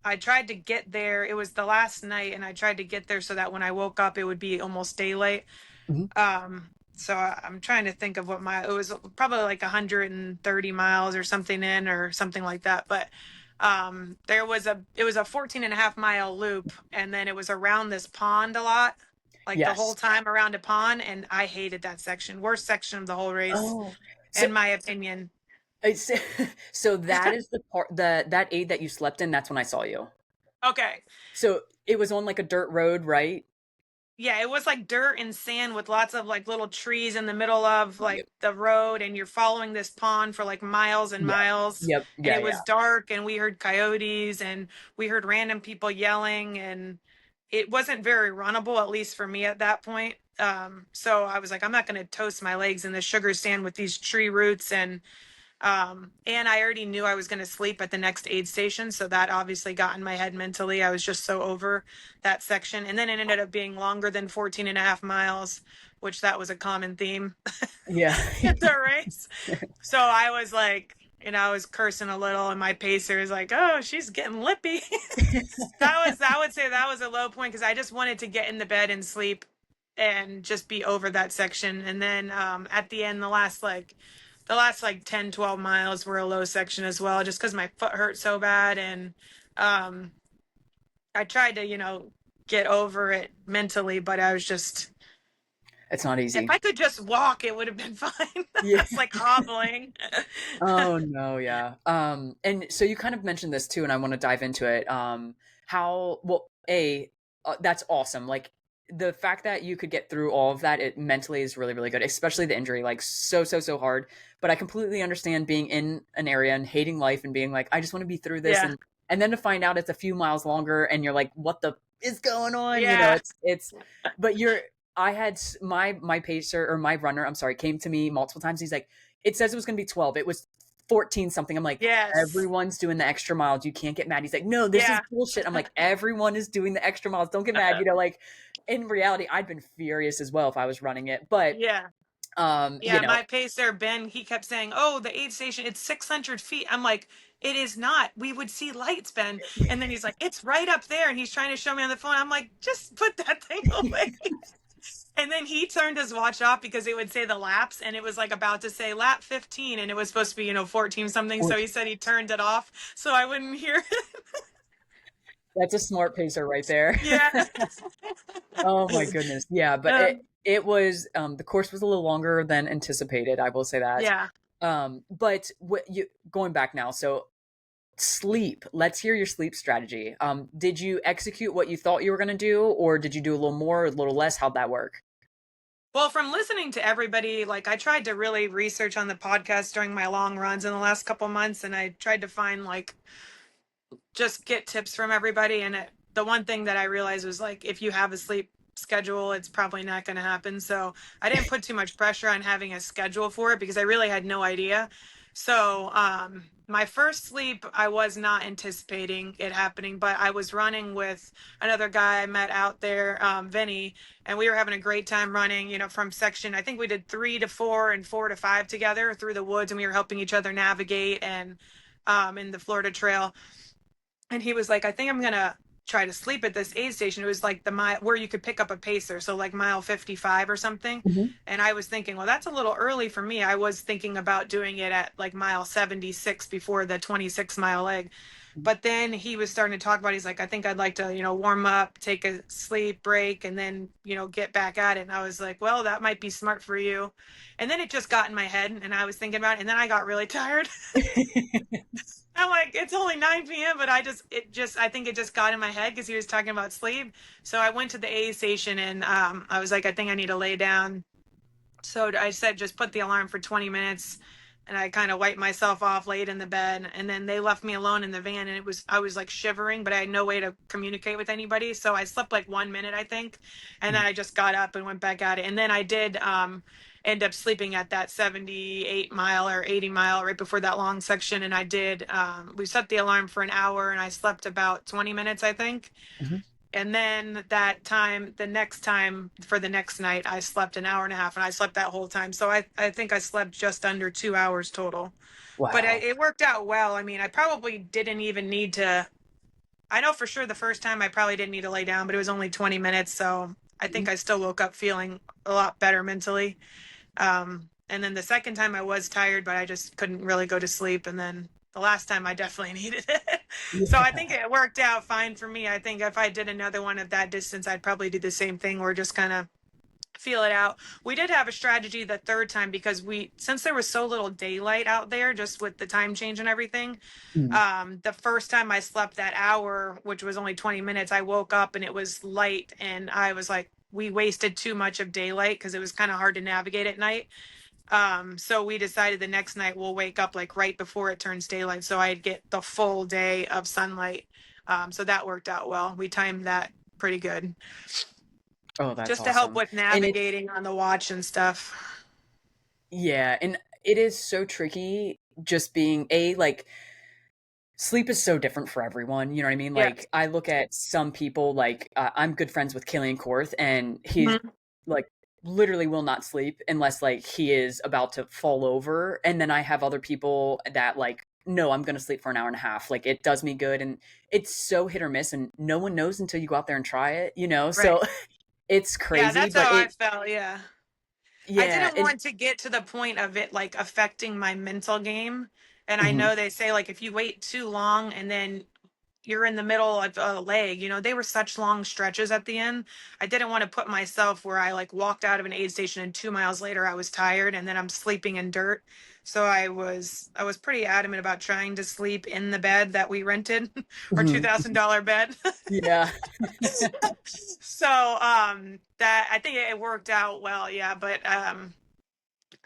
I tried to get there. It was the last night, and I tried to get there so that when I woke up it would be almost daylight. Mhm. So I'm trying to think of it was probably like 130 miles or something or something like that. But it was a 14 and a half mile loop, and then it was around this pond a lot, like the whole Yes. time around a pond. And I hated that section, worst section of the whole race, Oh, so in my opinion. it's so that is the part that aid that you slept in, that's when I saw you. Okay. So, it was on, like, a dirt road, right? Yeah, it was like dirt and sand with lots of like little trees in the middle of like Yep. the road, and you're following this pond for like miles and Yeah. miles. Yep. And Yeah, it yeah. was dark, and we heard coyotes, and we heard random people yelling, and it wasn't very runnable, at least for me at that point. So I was like, I'm not going to toast my legs in the sugar sand with these tree roots. And I already knew I was going to sleep at the next aid station. So that obviously got in my head mentally. I was just so over that section. And then it ended up being longer than 14 and a half miles, which that was a common theme Yeah. in the race. So I was like, I was cursing a little, and my pacer is like, oh, she's getting lippy. I would say that was a low point because I just wanted to get in the bed and sleep and just be over that section. And then at the end, the last like 10, 12 miles were a low section as well, just because my foot hurt so bad. And um, I tried to, get over it mentally, but I was just, It's not if easy. I could just walk, it would have been fine. Yeah. It's like hobbling. Oh, no, yeah. And so you kind of mentioned this too, and I wanna dive into it. How well, that's awesome. Like, the fact that you could get through all of that, it mentally is really, really good, especially the injury, like, so, so, so hard. But I completely understand being in an area and hating life and being like, "I just wanna be through this," Yeah. and then to find out it's a few miles longer and you're like, "What the is going on?" Yeah. It's but you're I had my pacer or my runner, I'm sorry, came to me multiple times. He's like, it says it was going to be 12. It was 14 something. I'm like, Yes. everyone's doing the extra miles. You can't get mad. He's like, no, this is Yeah. bullshit. I'm like, everyone is doing the extra miles. Don't get mad. Like in reality, I'd been furious as well if I was running it. But, Yeah. you Yeah, know, my pacer, Ben, he kept saying, "Oh, the aid station, it's 600 feet." I'm like, "It is not. We would see lights, Ben." And then he's like, "It's right up there." And he's trying to show me on the phone. I'm like, "Just put that thing away." And then he turned his watch off because it would say the laps and it was like about to say lap 15 and it was supposed to be, 14 something. So he said he turned it off so I wouldn't hear it. that's a smart pacer right there. Yeah. Oh my goodness. Yeah, but Um, it was the course was a little longer than anticipated, I will say that. yeah. But what you going back now, so sleep. Let's hear your sleep strategy. Did you execute what you thought you were going to do, or did you do a little more, a little less? How'd that work? Well, from listening to everybody, like I tried to really research on the podcast during my long runs in the last couple months, and I tried to find like just get tips from everybody. And the one thing that I realized was like, if you have a sleep schedule, it's probably not going to happen. So I didn't put too much pressure on having a schedule for it because I really had no idea. So my first sleep, I was not anticipating it happening, but I was running with another guy I met out there, Vinny, and we were having a great time running, from section. I think we did 3 to 4 and 4 to 5 together through the woods, and we were helping each other navigate and in the Florida Trail. And he was like, I think I'm gonna try to sleep at this aid station. It was like the mile where you could pick up a pacer, so like mile 55 or something. Mhm. And I was thinking, well, that's a little early for me. I was thinking about doing it at like mile 76 before the 26-mile leg. But then he was starting to talk about, he's like, I think I'd like to, warm up, take a sleep break, and then, get back at it. And I was like, well, that might be smart for you. And then it just got in my head and I was thinking about it. And then I got really tired. I'm like, it's only 9 p.m., but I think it just got in my head because he was talking about sleep. So I went to the aid station and I was like, I think I need to lay down. So I said, just put the alarm for 20 minutes. And I kind of wiped myself off, laid in the bed. And then they left me alone in the van. And I was like shivering, but I had no way to communicate with anybody. So I slept like 1 minute, I think. And then I just got up and went back at it. And then I did end up sleeping at that 78-mile or 80-mile right before that long section. And I did, we set the alarm for an hour and I slept about 20 minutes, I think. Mhm. And then the next time for the next night, I slept an hour and a half and I slept that whole time. So I think I slept just under 2 hours total, but Wow. it worked out well. I mean, I probably didn't even need to, I know for sure the first time I probably didn't need to lay down, but it was only 20 minutes. So I think I still woke up feeling a lot better mentally. And then the second time I was tired, but I just couldn't really go to sleep. And then the last time I definitely needed it. So I think it worked out fine for me. I think if I did another one at that distance, I'd probably do the same thing or just kind of feel it out. We did have a strategy the third time because since there was so little daylight out there, just with the time change and everything, Mhm. the first time I slept that hour, which was only 20 minutes, I woke up and it was light and I was like, we wasted too much of daylight because it was kind of hard to navigate at night. So we decided the next night we'll wake up like right before it turns daylight. So I'd get the full day of sunlight. So that worked out well. We timed that pretty good Oh, that's just to help awesome. with And it's navigating on the watch and stuff. yeah, and it is so tricky just being like sleep is so different for everyone. You know what I mean? Yes. Like I look at some people like I'm good friends with Killian Korth, and he's Mhm. like literally will not sleep unless like he is about to fall over. And then I have other people that like, no, I'm going to sleep for an hour and a half. Like it does me good. And it's so hit or miss, and no one knows until you go out there and try it, you know? Right. So it's Yeah, crazy, that's but how I felt. Yeah. I yeah. didn't And want to get to the point of it like affecting my mental game. And I mhm, know they say like if you wait too long and then you're in the middle of a leg, they were such long stretches at the end. I didn't want to put myself where I like walked out of an aid station and 2 miles later I was tired and then I'm sleeping in dirt. So I was pretty adamant about trying to sleep in the bed that we rented, our mhm, $2,000 bed. yeah. So that I think it worked out well, yeah. But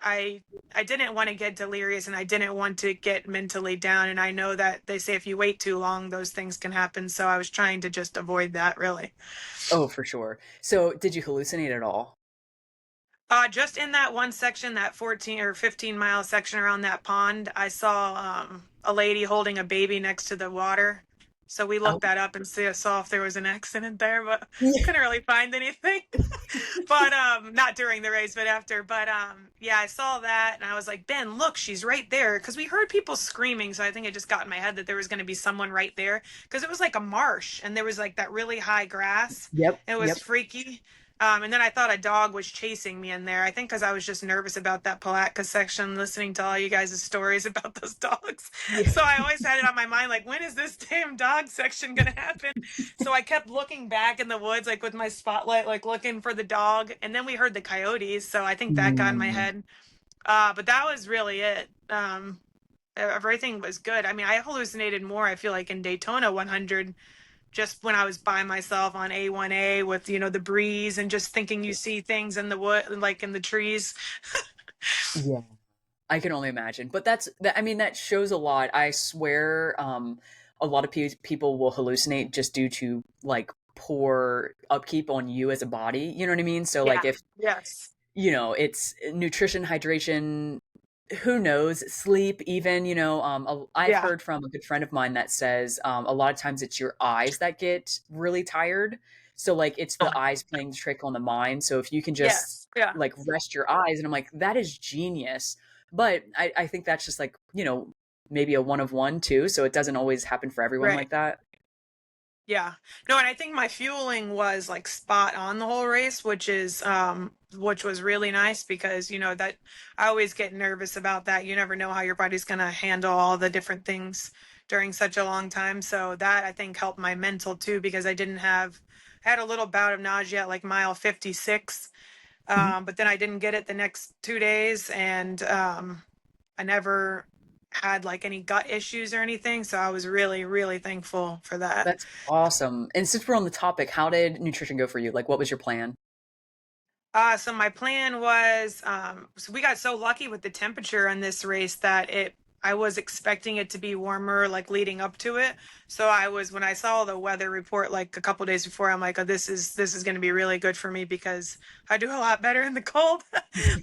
I I didn't want to get delirious and I didn't want to get mentally down. And I know that they say if you wait too long, those things can happen. So I was trying to just avoid that really. Oh, for sure. So did you hallucinate at all? Just in that one section, that 14 or 15-mile section around that pond, I saw a lady holding a baby next to the water. So we Oh, looked that up and saw if there was an accident there, but yeah. couldn't really find anything. But not during the race, but after. But yeah, I saw that and I was like, Ben, look, she's right there. Because we heard people screaming, so I think it just got in my head that there was going to be someone right there. Because it was like a marsh and there was like that really high grass. Yep, It was yep. freaky. And then I thought a dog was chasing me in there. I think because I was just nervous about that Palatka section, listening to all you guys' stories about those dogs. Yeah. So I always had it on my mind, like, when is this damn dog section going to happen? So I kept looking back in the woods, like with my spotlight, like looking for the dog. And then we heard the coyotes. So I think that got in my Mm. head. But that was really it. Everything was good. I mean, I hallucinated more, I feel like, in Daytona 100 just when I was by myself on A1A with, the breeze and just thinking you see things in the wood, like in the trees. Yeah. I can only imagine. But I mean, that shows a lot. I swear, a lot of people will hallucinate just due to like poor upkeep on you as a body. You know what I mean? So Yeah. like if, Yes. it's nutrition, hydration, who knows, sleep even, I've Yeah. heard from a good friend of mine that says a lot of times it's your eyes that get really tired. So like it's the eyes playing the trick on the mind. So if you can just Yes. Yeah. like rest your eyes, and I'm like, that is genius. But I think that's just like, maybe a one of one too. So it doesn't always happen for everyone Right. like that. Yeah. No, and I think my fueling was like spot on the whole race, which was really nice because that I always get nervous about that. You never know how your body's going to handle all the different things during such a long time. So that I think helped my mental too because I had a little bout of nausea at like mile 56. Mhm. But then I didn't get it the next 2 days and I never had like any gut issues or anything. So I was really, really thankful for that. That's awesome. And since we're on the topic, how did nutrition go for you? Like, what was your plan? So my plan was, so we got so lucky with the temperature in this race that I was expecting it to be warmer, like leading up to it. So when I saw the weather report like a couple days before, I'm like, oh, this is going to be really good for me because I do a lot better in the cold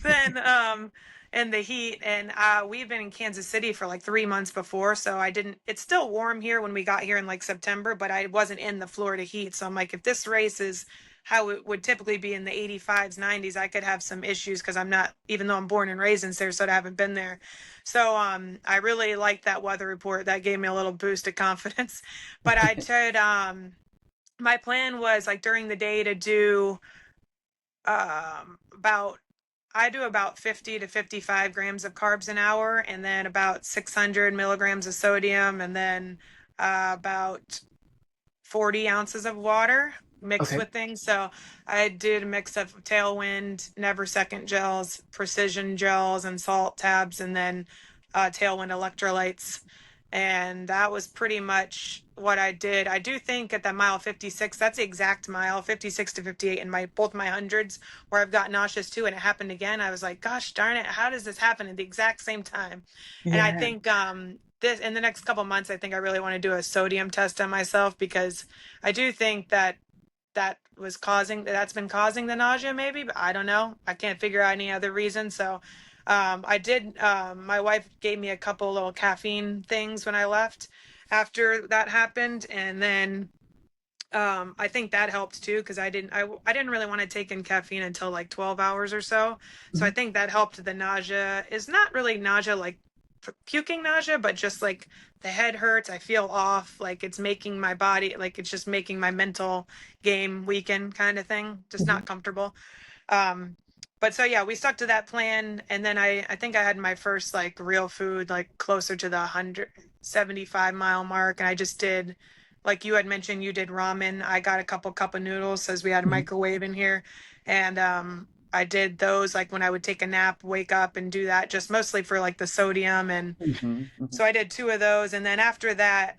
than in the heat. And we've been in Kansas City for like 3 months before, so I didn't. It's still warm here when we got here in like September, but I wasn't in the Florida heat. So I'm like, if this race is how it would typically be in the 85s, 90s, I could have some issues because I'm not, even though I'm born and raised in Sarasota, I haven't been there. So I really liked that weather report. That gave me a little boost of confidence. But I did, my plan was like during the day to do about, I do about 50 to 55 grams of carbs an hour and then about 600 milligrams of sodium and then about 40 ounces of water mixed Okay. with things. So I did a mix of Tailwind, Never Second gels, Precision gels, and salt tabs, and then Tailwind electrolytes. And that was pretty much what I did. I do think at that mile 56, that's the exact mile 56 to 58 in both my hundreds where I've got nauseous too. And it happened again. I was like, gosh darn it, how does this happen at the exact same time? And I Yeah. think this in the next couple months, I think I really want to do a sodium test on myself because I do think that's been causing the nausea maybe, but I don't know. I can't figure out any other reason. So I did my wife gave me a couple little caffeine things when I left after that happened, and then I think that helped too because I didn't really want to take in caffeine until like 12 hours or so. So I Mhm. think that helped. The nausea is not really nausea like puking nausea, but just like the head hurts. I feel off, like it's making my body, like it's just making my mental game weaken, kind of thing. Just Mhm. not comfortable. Um, but so yeah, we stuck to that plan, and then I think I had my first like real food like closer to the 175-mile mark, and I just did like you had mentioned you did ramen. I got a couple cup of noodles as we had a Mhm. microwave in here, and I did those like when I would take a nap, wake up and do that just mostly for like the sodium. And Mhm. Mhm. so I did two of those, and then after that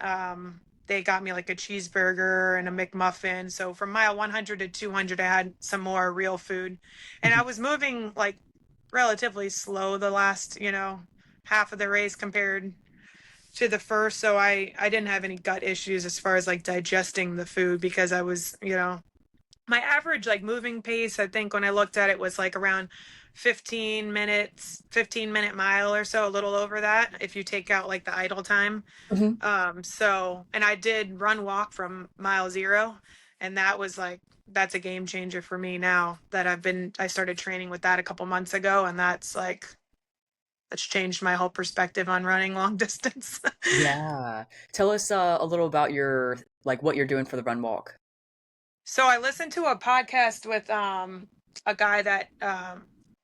they got me like a cheeseburger and a McMuffin. So from mile 100 to 200, I had some more real food. And I Mhm. was moving like relatively slow the last, half of the race compared to the first. So I didn't have any gut issues as far as like digesting the food because I was, my average like moving pace, I think when I looked at it was like around 15 minutes, 15-minute mile or so, a little over that if you take out like the idle time. Mhm. So, and I did run walk from mile zero, and that was like, that's a game changer for me now that I started training with that a couple months ago, and that's changed my whole perspective on running long distance. Yeah. Tell us a little about your like what you're doing for the run walk. So I listened to a podcast with a guy that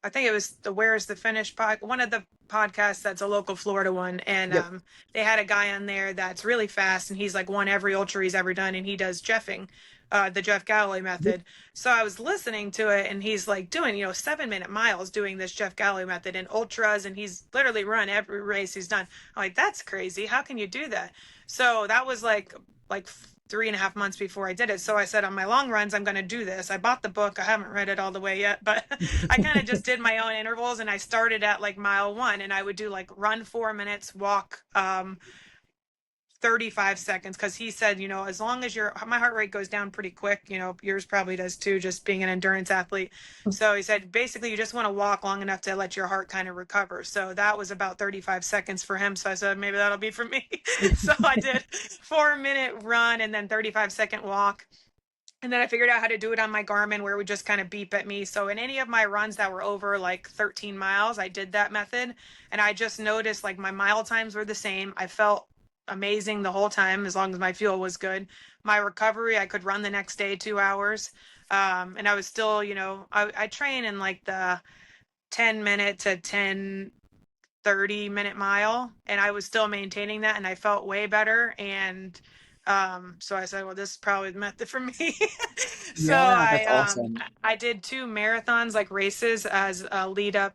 I think it was the Where's the Finish one of the podcasts that's a local Florida one, and Yep. they had a guy on there that's really fast, and he's like won every ultra he's ever done, and he does Jeffing, the Jeff Galloway Mhm. method. So I was listening to it, and he's like doing 7-minute miles doing this Jeff Galloway method in ultras, and he's literally run every race he's done. I'm like, that's crazy. How can you do that? So that was like 3.5 months before I did it. So I said, on my long runs, I'm going to do this. I bought the book. I haven't read it all the way yet, but I kind of just did my own intervals, and I started at like mile one, and I would do like run 4 minutes, walk 35 seconds, because he said, as long as my heart rate goes down pretty quick, yours probably does too, just being an endurance athlete. So he said basically you just want to walk long enough to let your heart kind of recover. So that was about 35 seconds for him. So I said maybe that'll be for me. So I did 4-minute run and then 35-second walk. And then I figured out how to do it on my Garmin, where it would just kind of beep at me. So in any of my runs that were over like 13 miles, I did that method. And I just noticed like my mile times were the same. I felt amazing the whole time as long as my fuel was good. My recovery, I could run the next day 2 hours. And I was still, I train in like the 10-minute to 30-minute mile, and I was still maintaining that, and I felt way better. And so I said, well, this is probably the method for me. So Yeah, that's awesome. I did 2 marathons, like races, as a lead up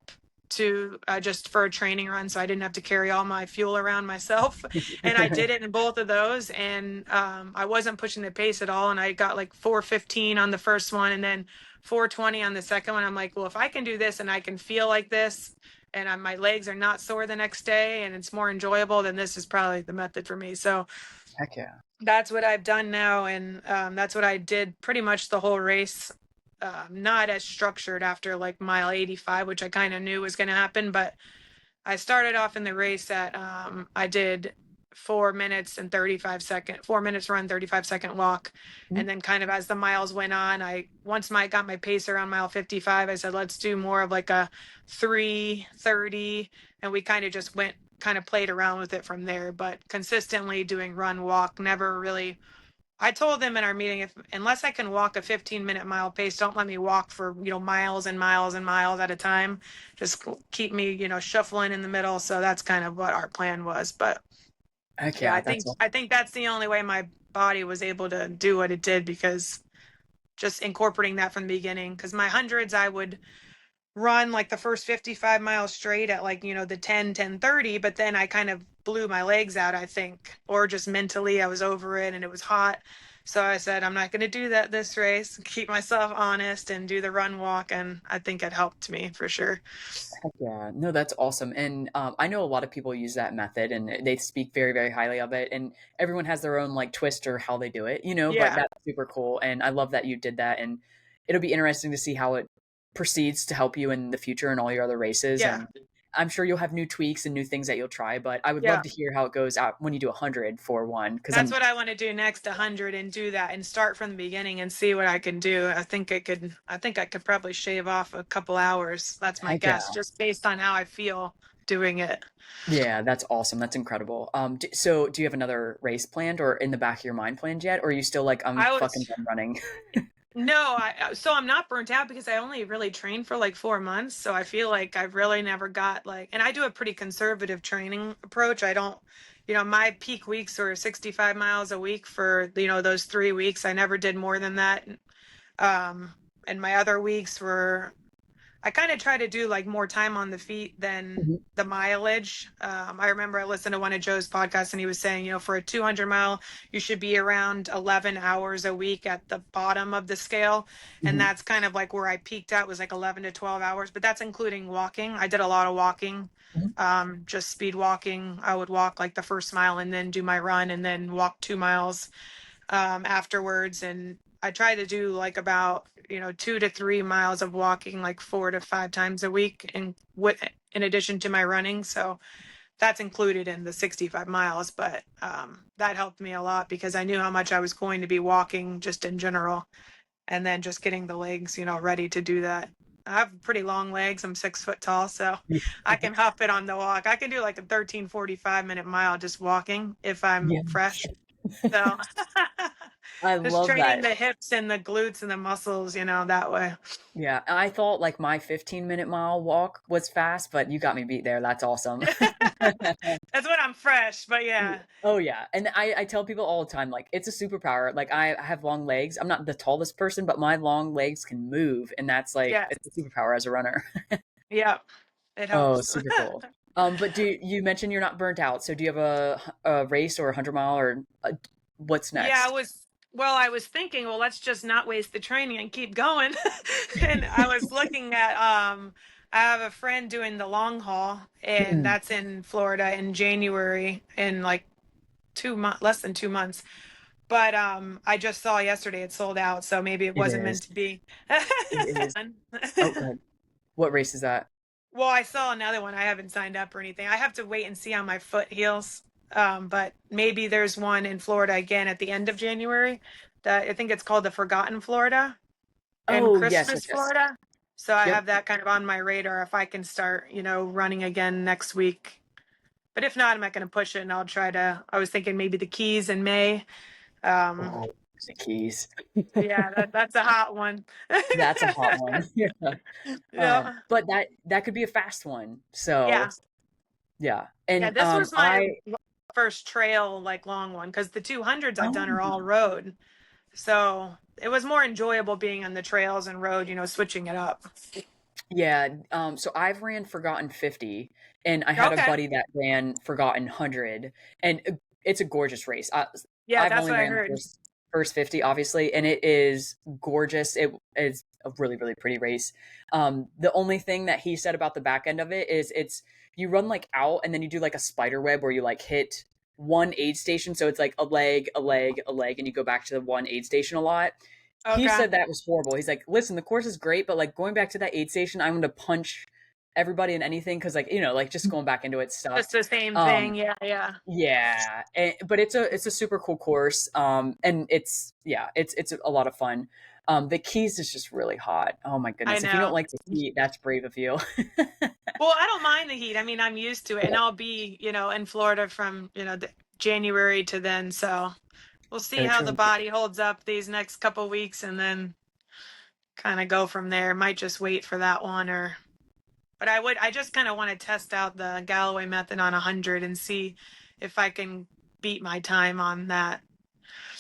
to just for a training run, so I didn't have to carry all my fuel around myself. And I did it in both of those, and I wasn't pushing the pace at all, and I got like 4:15 on the first one and then 4:20 on the second one. I'm like, well, if I can do this and I can feel like this, and my legs are not sore the next day, and it's more enjoyable, then this is probably the method for me. So Heck yeah. that's what I've done now, and that's what I did pretty much the whole race. Not as structured after like mile 85, which I kind of knew was going to happen, but I started off in the race at I did 4 minutes and 35 second, 4 minutes run, 35-second walk. Mhm. And then kind of as the miles went on, once I got my pace around mile 55, I said, let's do more of like a 3:30. And we kind of just kind of played around with it from there, but consistently doing run, walk, never really. I told them in our meeting, unless I can walk a 15-minute mile pace, don't let me walk for, miles and miles and miles at a time. Just keep me, shuffling in the middle. So that's kind of what our plan was. But Heck yeah, yeah, I that's think I think that's the only way my body was able to do what it did, because just incorporating that from the beginning. Because my hundreds, I would run like the first 55 miles straight at like, the 10:30, but then I kind of blew my legs out, I think, or just mentally I was over it and it was hot. So I said, I'm not going to do that this race, keep myself honest and do the run walk. And I think it helped me for sure. Heck yeah. No, that's awesome. And I know a lot of people use that method and they speak very, very highly of it. And everyone has their own like twist or how they do it, but Yeah. that's super cool. And I love that you did that. And it'll be interesting to see how it proceeds to help you in the future and all your other races. Yeah. And I'm sure you'll have new tweaks and new things that you'll try, but I would love Yeah. to hear how it goes out when you do 100 for one. Cause That's I'm, what I want to do next, 100, and do that and start from the beginning and see what I can do. I think I could probably shave off a couple hours. That's my heck guess, yeah. just based on how I feel doing it. Yeah, that's awesome. That's incredible. So do you have another race planned or in the back of your mind planned yet? Or are you still like, I'm I fucking was done running? No, so I'm not burnt out because I only really trained for like 4 months. So I feel like I've really never got like, and I do a pretty conservative training approach. I don't, my peak weeks were 65 miles a week for, those 3 weeks. I never did more than that. Um, and my other weeks were, I kind of try to do like more time on the feet than Mhm, the mileage. I remember I listened to one of Joe's podcasts, and he was saying, for a 200 mile, you should be around 11 hours a week at the bottom of the scale. And mhm, that's kind of like where I peaked at, was like 11 to 12 hours, but that's including walking. I did a lot of walking, mhm. just speed walking. I would walk like the first mile and then do my run and then walk 2 miles afterwards. And I try to do like about 2 to 3 miles of walking, like 4 to 5 times a week, and in addition to my running. So that's included in the 65 miles, but that helped me a lot because I knew how much I was going to be walking just in general, and then just getting the legs, ready to do that. I have pretty long legs. I'm 6 foot tall, so I can huff it on the walk. I can do like a 13:45 minute mile just walking if I'm Yeah. fresh. So I just love training that. the hips and the glutes and the muscles, that way. Yeah, I thought like my 15-minute mile walk was fast, but you got me beat there. That's awesome. That's when I'm fresh, but yeah. Oh yeah, and I tell people all the time like it's a superpower. Like I have long legs. I'm not the tallest person, but my long legs can move, and that's like Yes. it's a superpower as a runner. Yeah. It Oh, helps. super cool. But do you mentioned you're not burnt out? So do you have a race or a 100 mile or what's Yeah, next? I was thinking, well, let's just not waste the training and keep going. And I was looking at I have a friend doing the long haul, and Mm, that's in Florida in January, in like 2 months, less than 2 months. But I just saw yesterday it sold out, so maybe it it wasn't meant is. to be. It is. Oh, good. What race is that? Well, I saw another one. I haven't signed up or anything. I have to wait and see how my foot heals. But maybe there's one in Florida again at the end of January. That I think it's called the Forgotten Florida in Oh, yes, yes, Christmas, yes. Florida. So I Yep. have that kind of on my radar if I can start, running again next week. But if not, I'm not going to push it, and I'll try to. I was thinking maybe the Keys in May. Um, Oh, the keys. yeah, that's a hot one. That's a hot one. Yeah. Yeah, But that could be a fast one. So yeah, yeah. yeah. And This was my I first trail like long one because the 200s I've done oh are all road. So it was more enjoyable being on the trails and road, switching it up. yeah. So I've ran Forgotten 50 and I had a Okay. buddy that ran Forgotten 100 and it's a gorgeous race. Yeah, I've that's only what I ran the heard. first 50 obviously and it is gorgeous. It is a really really pretty race. The only thing that he said about the back end of it is it's you run like out and then you do like a spider web where you like hit one aid station so it's like a leg, a leg, a leg and you go back to the one aid station a lot. He Okay. said that was horrible. He's like, listen, the course is great, but like going back to that aid station, I'm going to punch everybody and anything because like like just going back into it Just sucked. the same thing. Um, Yeah, yeah. yeah, but it's a super cool course. And it's yeah, it's a lot of fun. The Keys is just really hot. Oh my I goodness, if you don't know. like the heat, that's brave of you. Well, I don't mind the heat. I mean, I'm used to it, and I'll be, in Florida from, January to then. So we'll see Oh, how the true. body holds up these next couple weeks, and then kind of go from there. Might just wait for that one, but I just kind of want to test out the Galloway method on 100 and see if I can beat my time on that.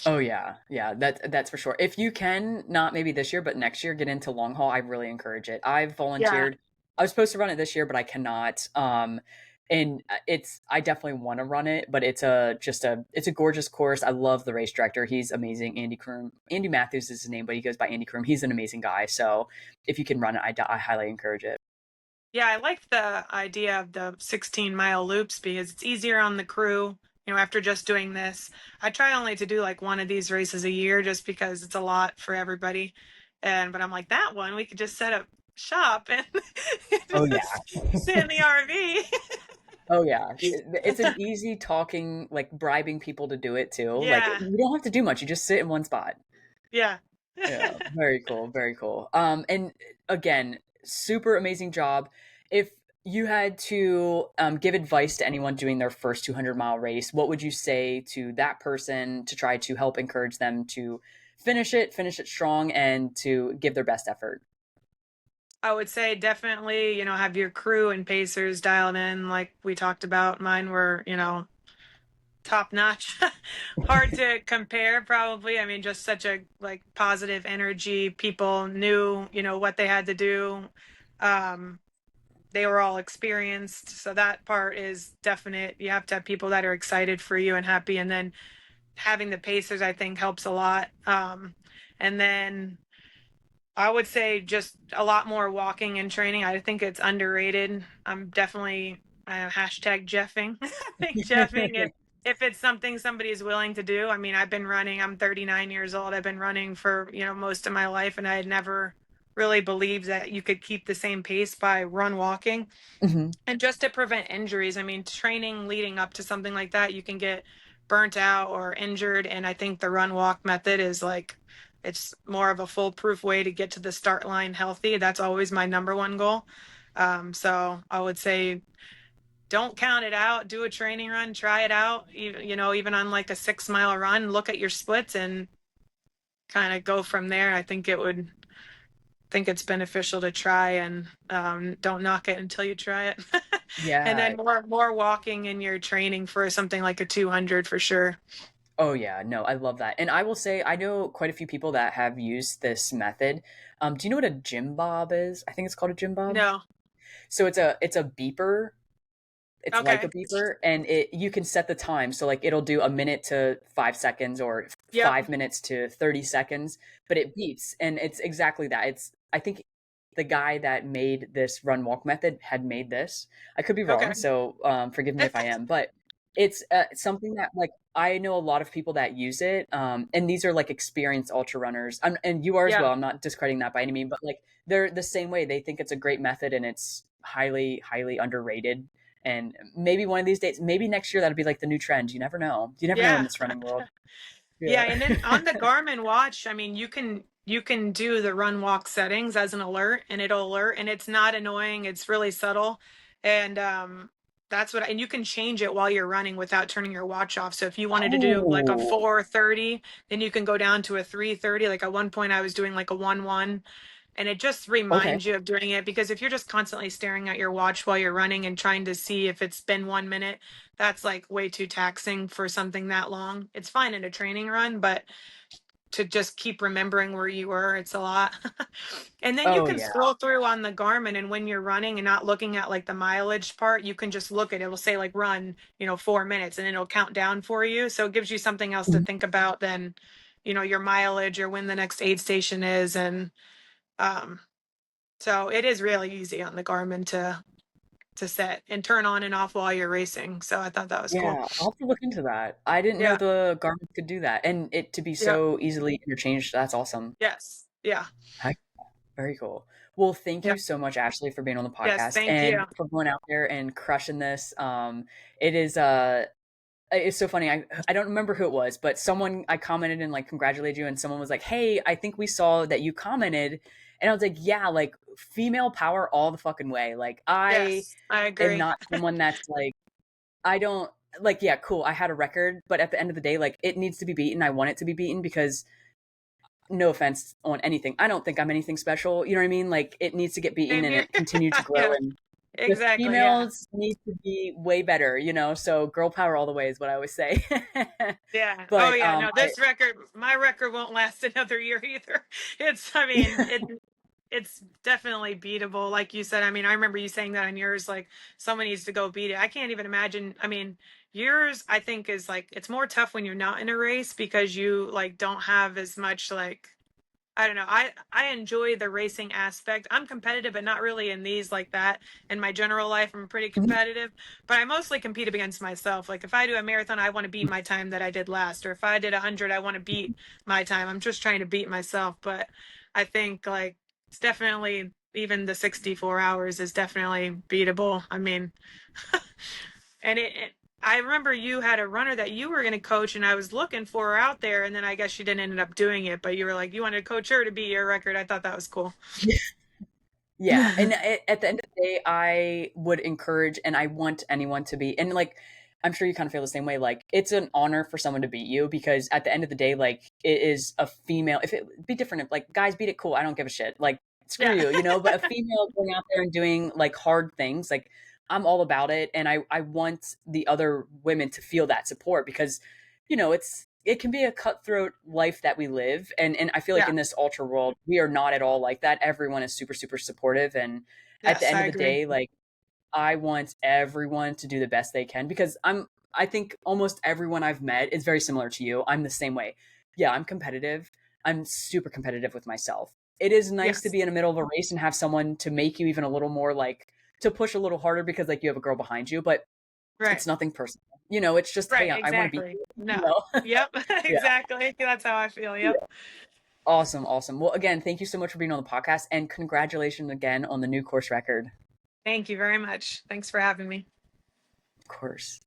Oh yeah, yeah, that's for sure. If you can, not maybe this year, but next year, get into long haul. I really encourage it. I've Yeah. volunteered. I was supposed to run it this year, but I cannot. And it's I definitely want to run it, but it's a gorgeous course. I love the race director. He's amazing. Andy Kroom. Andy Matthews is his name, but he goes by Andy Kroom. He's an amazing guy. So if you can run it, I highly encourage it. Yeah, I like the idea of the 16-mile loops because it's easier on the crew, after just doing this. I try only to do like one of these races a year just because it's a lot for everybody. But I'm like, that one, we could just set up shop and Oh yeah. just sit in the RV. Oh yeah, it's an easy talking, like bribing people to do it too. Like Yeah. you don't have to do much; you just sit in one spot. Yeah. Yeah, very cool, very cool. And again, super amazing job. If you had to give advice to anyone doing their first 200-mile race, what would you say to that person to try to help encourage them to finish it strong, and to give their best effort? I would say definitely, have your crew and pacers dialed in like we talked about. Mine were, top notch. Hard to compare probably. I mean, just such a like positive energy. People knew, what they had to do. Um, they were all experienced. So that part is definite. You have to have people that are excited for you and happy. And then having the pacers, I think, helps a lot. And then I would say just a lot more walking and training. I think it's underrated. I'm definitely hashtag Jeffing. I think Jeffing if it's something somebody is willing to do. I mean, I've been running, I'm 39 years old. I've been running for, most of my life, and I had never really believed that you could keep the same pace by run walking. Mhm. And just to prevent injuries, I mean, training leading up to something like that, you can get burnt out or injured. And I think the run walk method is like, it's more of a foolproof way to get to the start line healthy. That's always my number one goal. So I would say don't count it out. Do a training run, try it out. Even on like a 6 mile run, look at your splits and kind of go from there. I think it's beneficial to try, and don't knock it until you try it. And Yeah. then more walking in your training for something like a 200 for sure. Oh yeah, no, I love that. And I will say I know quite a few people that have used this method. Do you know what a gym bob is? I think it's called a gym bob. No. So it's a beeper. It's like a Okay. beeper, and it you can set the time. So like it'll do a minute to 5 seconds or Yep. 5 minutes to 30 seconds, but it beeps, and it's exactly that. It's I think the guy that made this run walk method had made this. I could be wrong, Okay. so forgive me if I am, but it's something that like I know a lot of people that use it, and these are like experienced ultra runners, and you are as Yeah. well. I'm not discrediting that by any means, but like they're the same way. They think it's a great method, and it's highly, highly underrated. And maybe one of these days, maybe next year, that'll be like the new trend. You never know. You never know in Yeah. this running world. Yeah, Yeah. and then on the Garmin watch, I mean, you can do the run walk settings as an alert, and it'll alert, and it's not annoying. It's really subtle, and and you can change it while you're running without turning your watch off. So if you wanted to do like a Oh, 4:30, then you can go down to a 3:30. Like at one point, I was doing like a 1:1, and it just okay. reminds you of doing it, because if you're just constantly staring at your watch while you're running and trying to see if it's been 1 minute, that's like way too taxing for something that long. It's fine in a training run, but to just keep remembering where you were, it's a lot. And then you Oh, can yeah. scroll through on the Garmin, and when you're running and not looking at like the mileage part, you can just look at it. It'll say like run, 4 minutes, and it'll count down for you. So it gives you something else to Mhm. think about than, your mileage or when the next aid station is. And um, so it is really easy on the Garmin to set and turn on and off while you're racing. So I thought that was cool. Yeah, I'll have to look into that. I didn't know Yeah. the garments could do that, and it to be Yeah. so easily interchanged. That's awesome. Yes. Yeah. Heck, very cool. Well, thank Yeah. you so much, Ashley, for being on the Yes. podcast Thank and you. for going out there and crushing this. It is it's so funny. I don't remember who it was, but someone I commented and like congratulated you, and someone was like, "Hey, I think we saw that you commented," and I was like, "Yeah, like female power all the fucking way." Like I Yes. I am agree. not someone that's like I don't like. Yeah, cool. I had a record, but at the end of the day, like it needs to be beaten. I want it to be beaten because no offense on anything, I don't think I'm anything special. You know what I mean? Like it needs to get beaten Same and here. it continue to grow Yeah. and the Exactly. Yeah. females need to be way better, so girl power all the way is what I always say. Yeah. Oh But yeah. No, I my record won't last another year either. I mean, it's definitely beatable. Like you said, I mean, I remember you saying that on yours, like someone needs to go beat it. I can't even imagine. I mean, yours, I think is like, it's more tough when you're not in a race because you like don't have as much like, I don't know. I enjoy the racing aspect. I'm competitive, but not really in these like that. In my general life, I'm pretty Mhm. competitive, but I mostly compete against myself. Like if I do a marathon, I want to beat my time that I did last, or if I did 100, I want to beat my time. I'm just trying to beat myself. But I think like it's definitely, even the 64 hours is definitely beatable. I mean, and I remember you had a runner that you were going to coach, and I was looking for her out there, and then I guess she didn't end up doing it. But you were like, you wanted to coach her to beat your record. I thought that was cool. Yeah, and at the end of the day, I would encourage and I want anyone to be, and like I'm sure you kind of feel the same way. Like it's an honor for someone to beat you because at the end of the day, like it is a female. If it be different, if like guys beat it, cool. I don't give a shit. Like screw Yeah. you. But a female going out there and doing like hard things, like I'm all about it, and I want the other women to feel that support because it can be a cutthroat life that we live, and I feel like Yeah. in this ultra world we are not at all like that. Everyone is super super supportive, and at the Yes, end I of the agree. day, like I want everyone to do the best they can because I think almost everyone I've met is very similar to you. I'm the same way. Yeah, I'm competitive. I'm super competitive with myself. It is nice to Yes. be in the middle of a race and have someone to make you even a little more like to push a little harder because like you have a girl behind you, but Right. It's nothing personal. You know, it's just, hey, Right. I want to be, Exactly. you No. know? Yep. Yeah. Exactly. That's how I feel. Yep. Awesome. Awesome. Well, again, thank you so much for being on the podcast and congratulations again on the new course record. Thank you very much. Thanks for having me. Of course.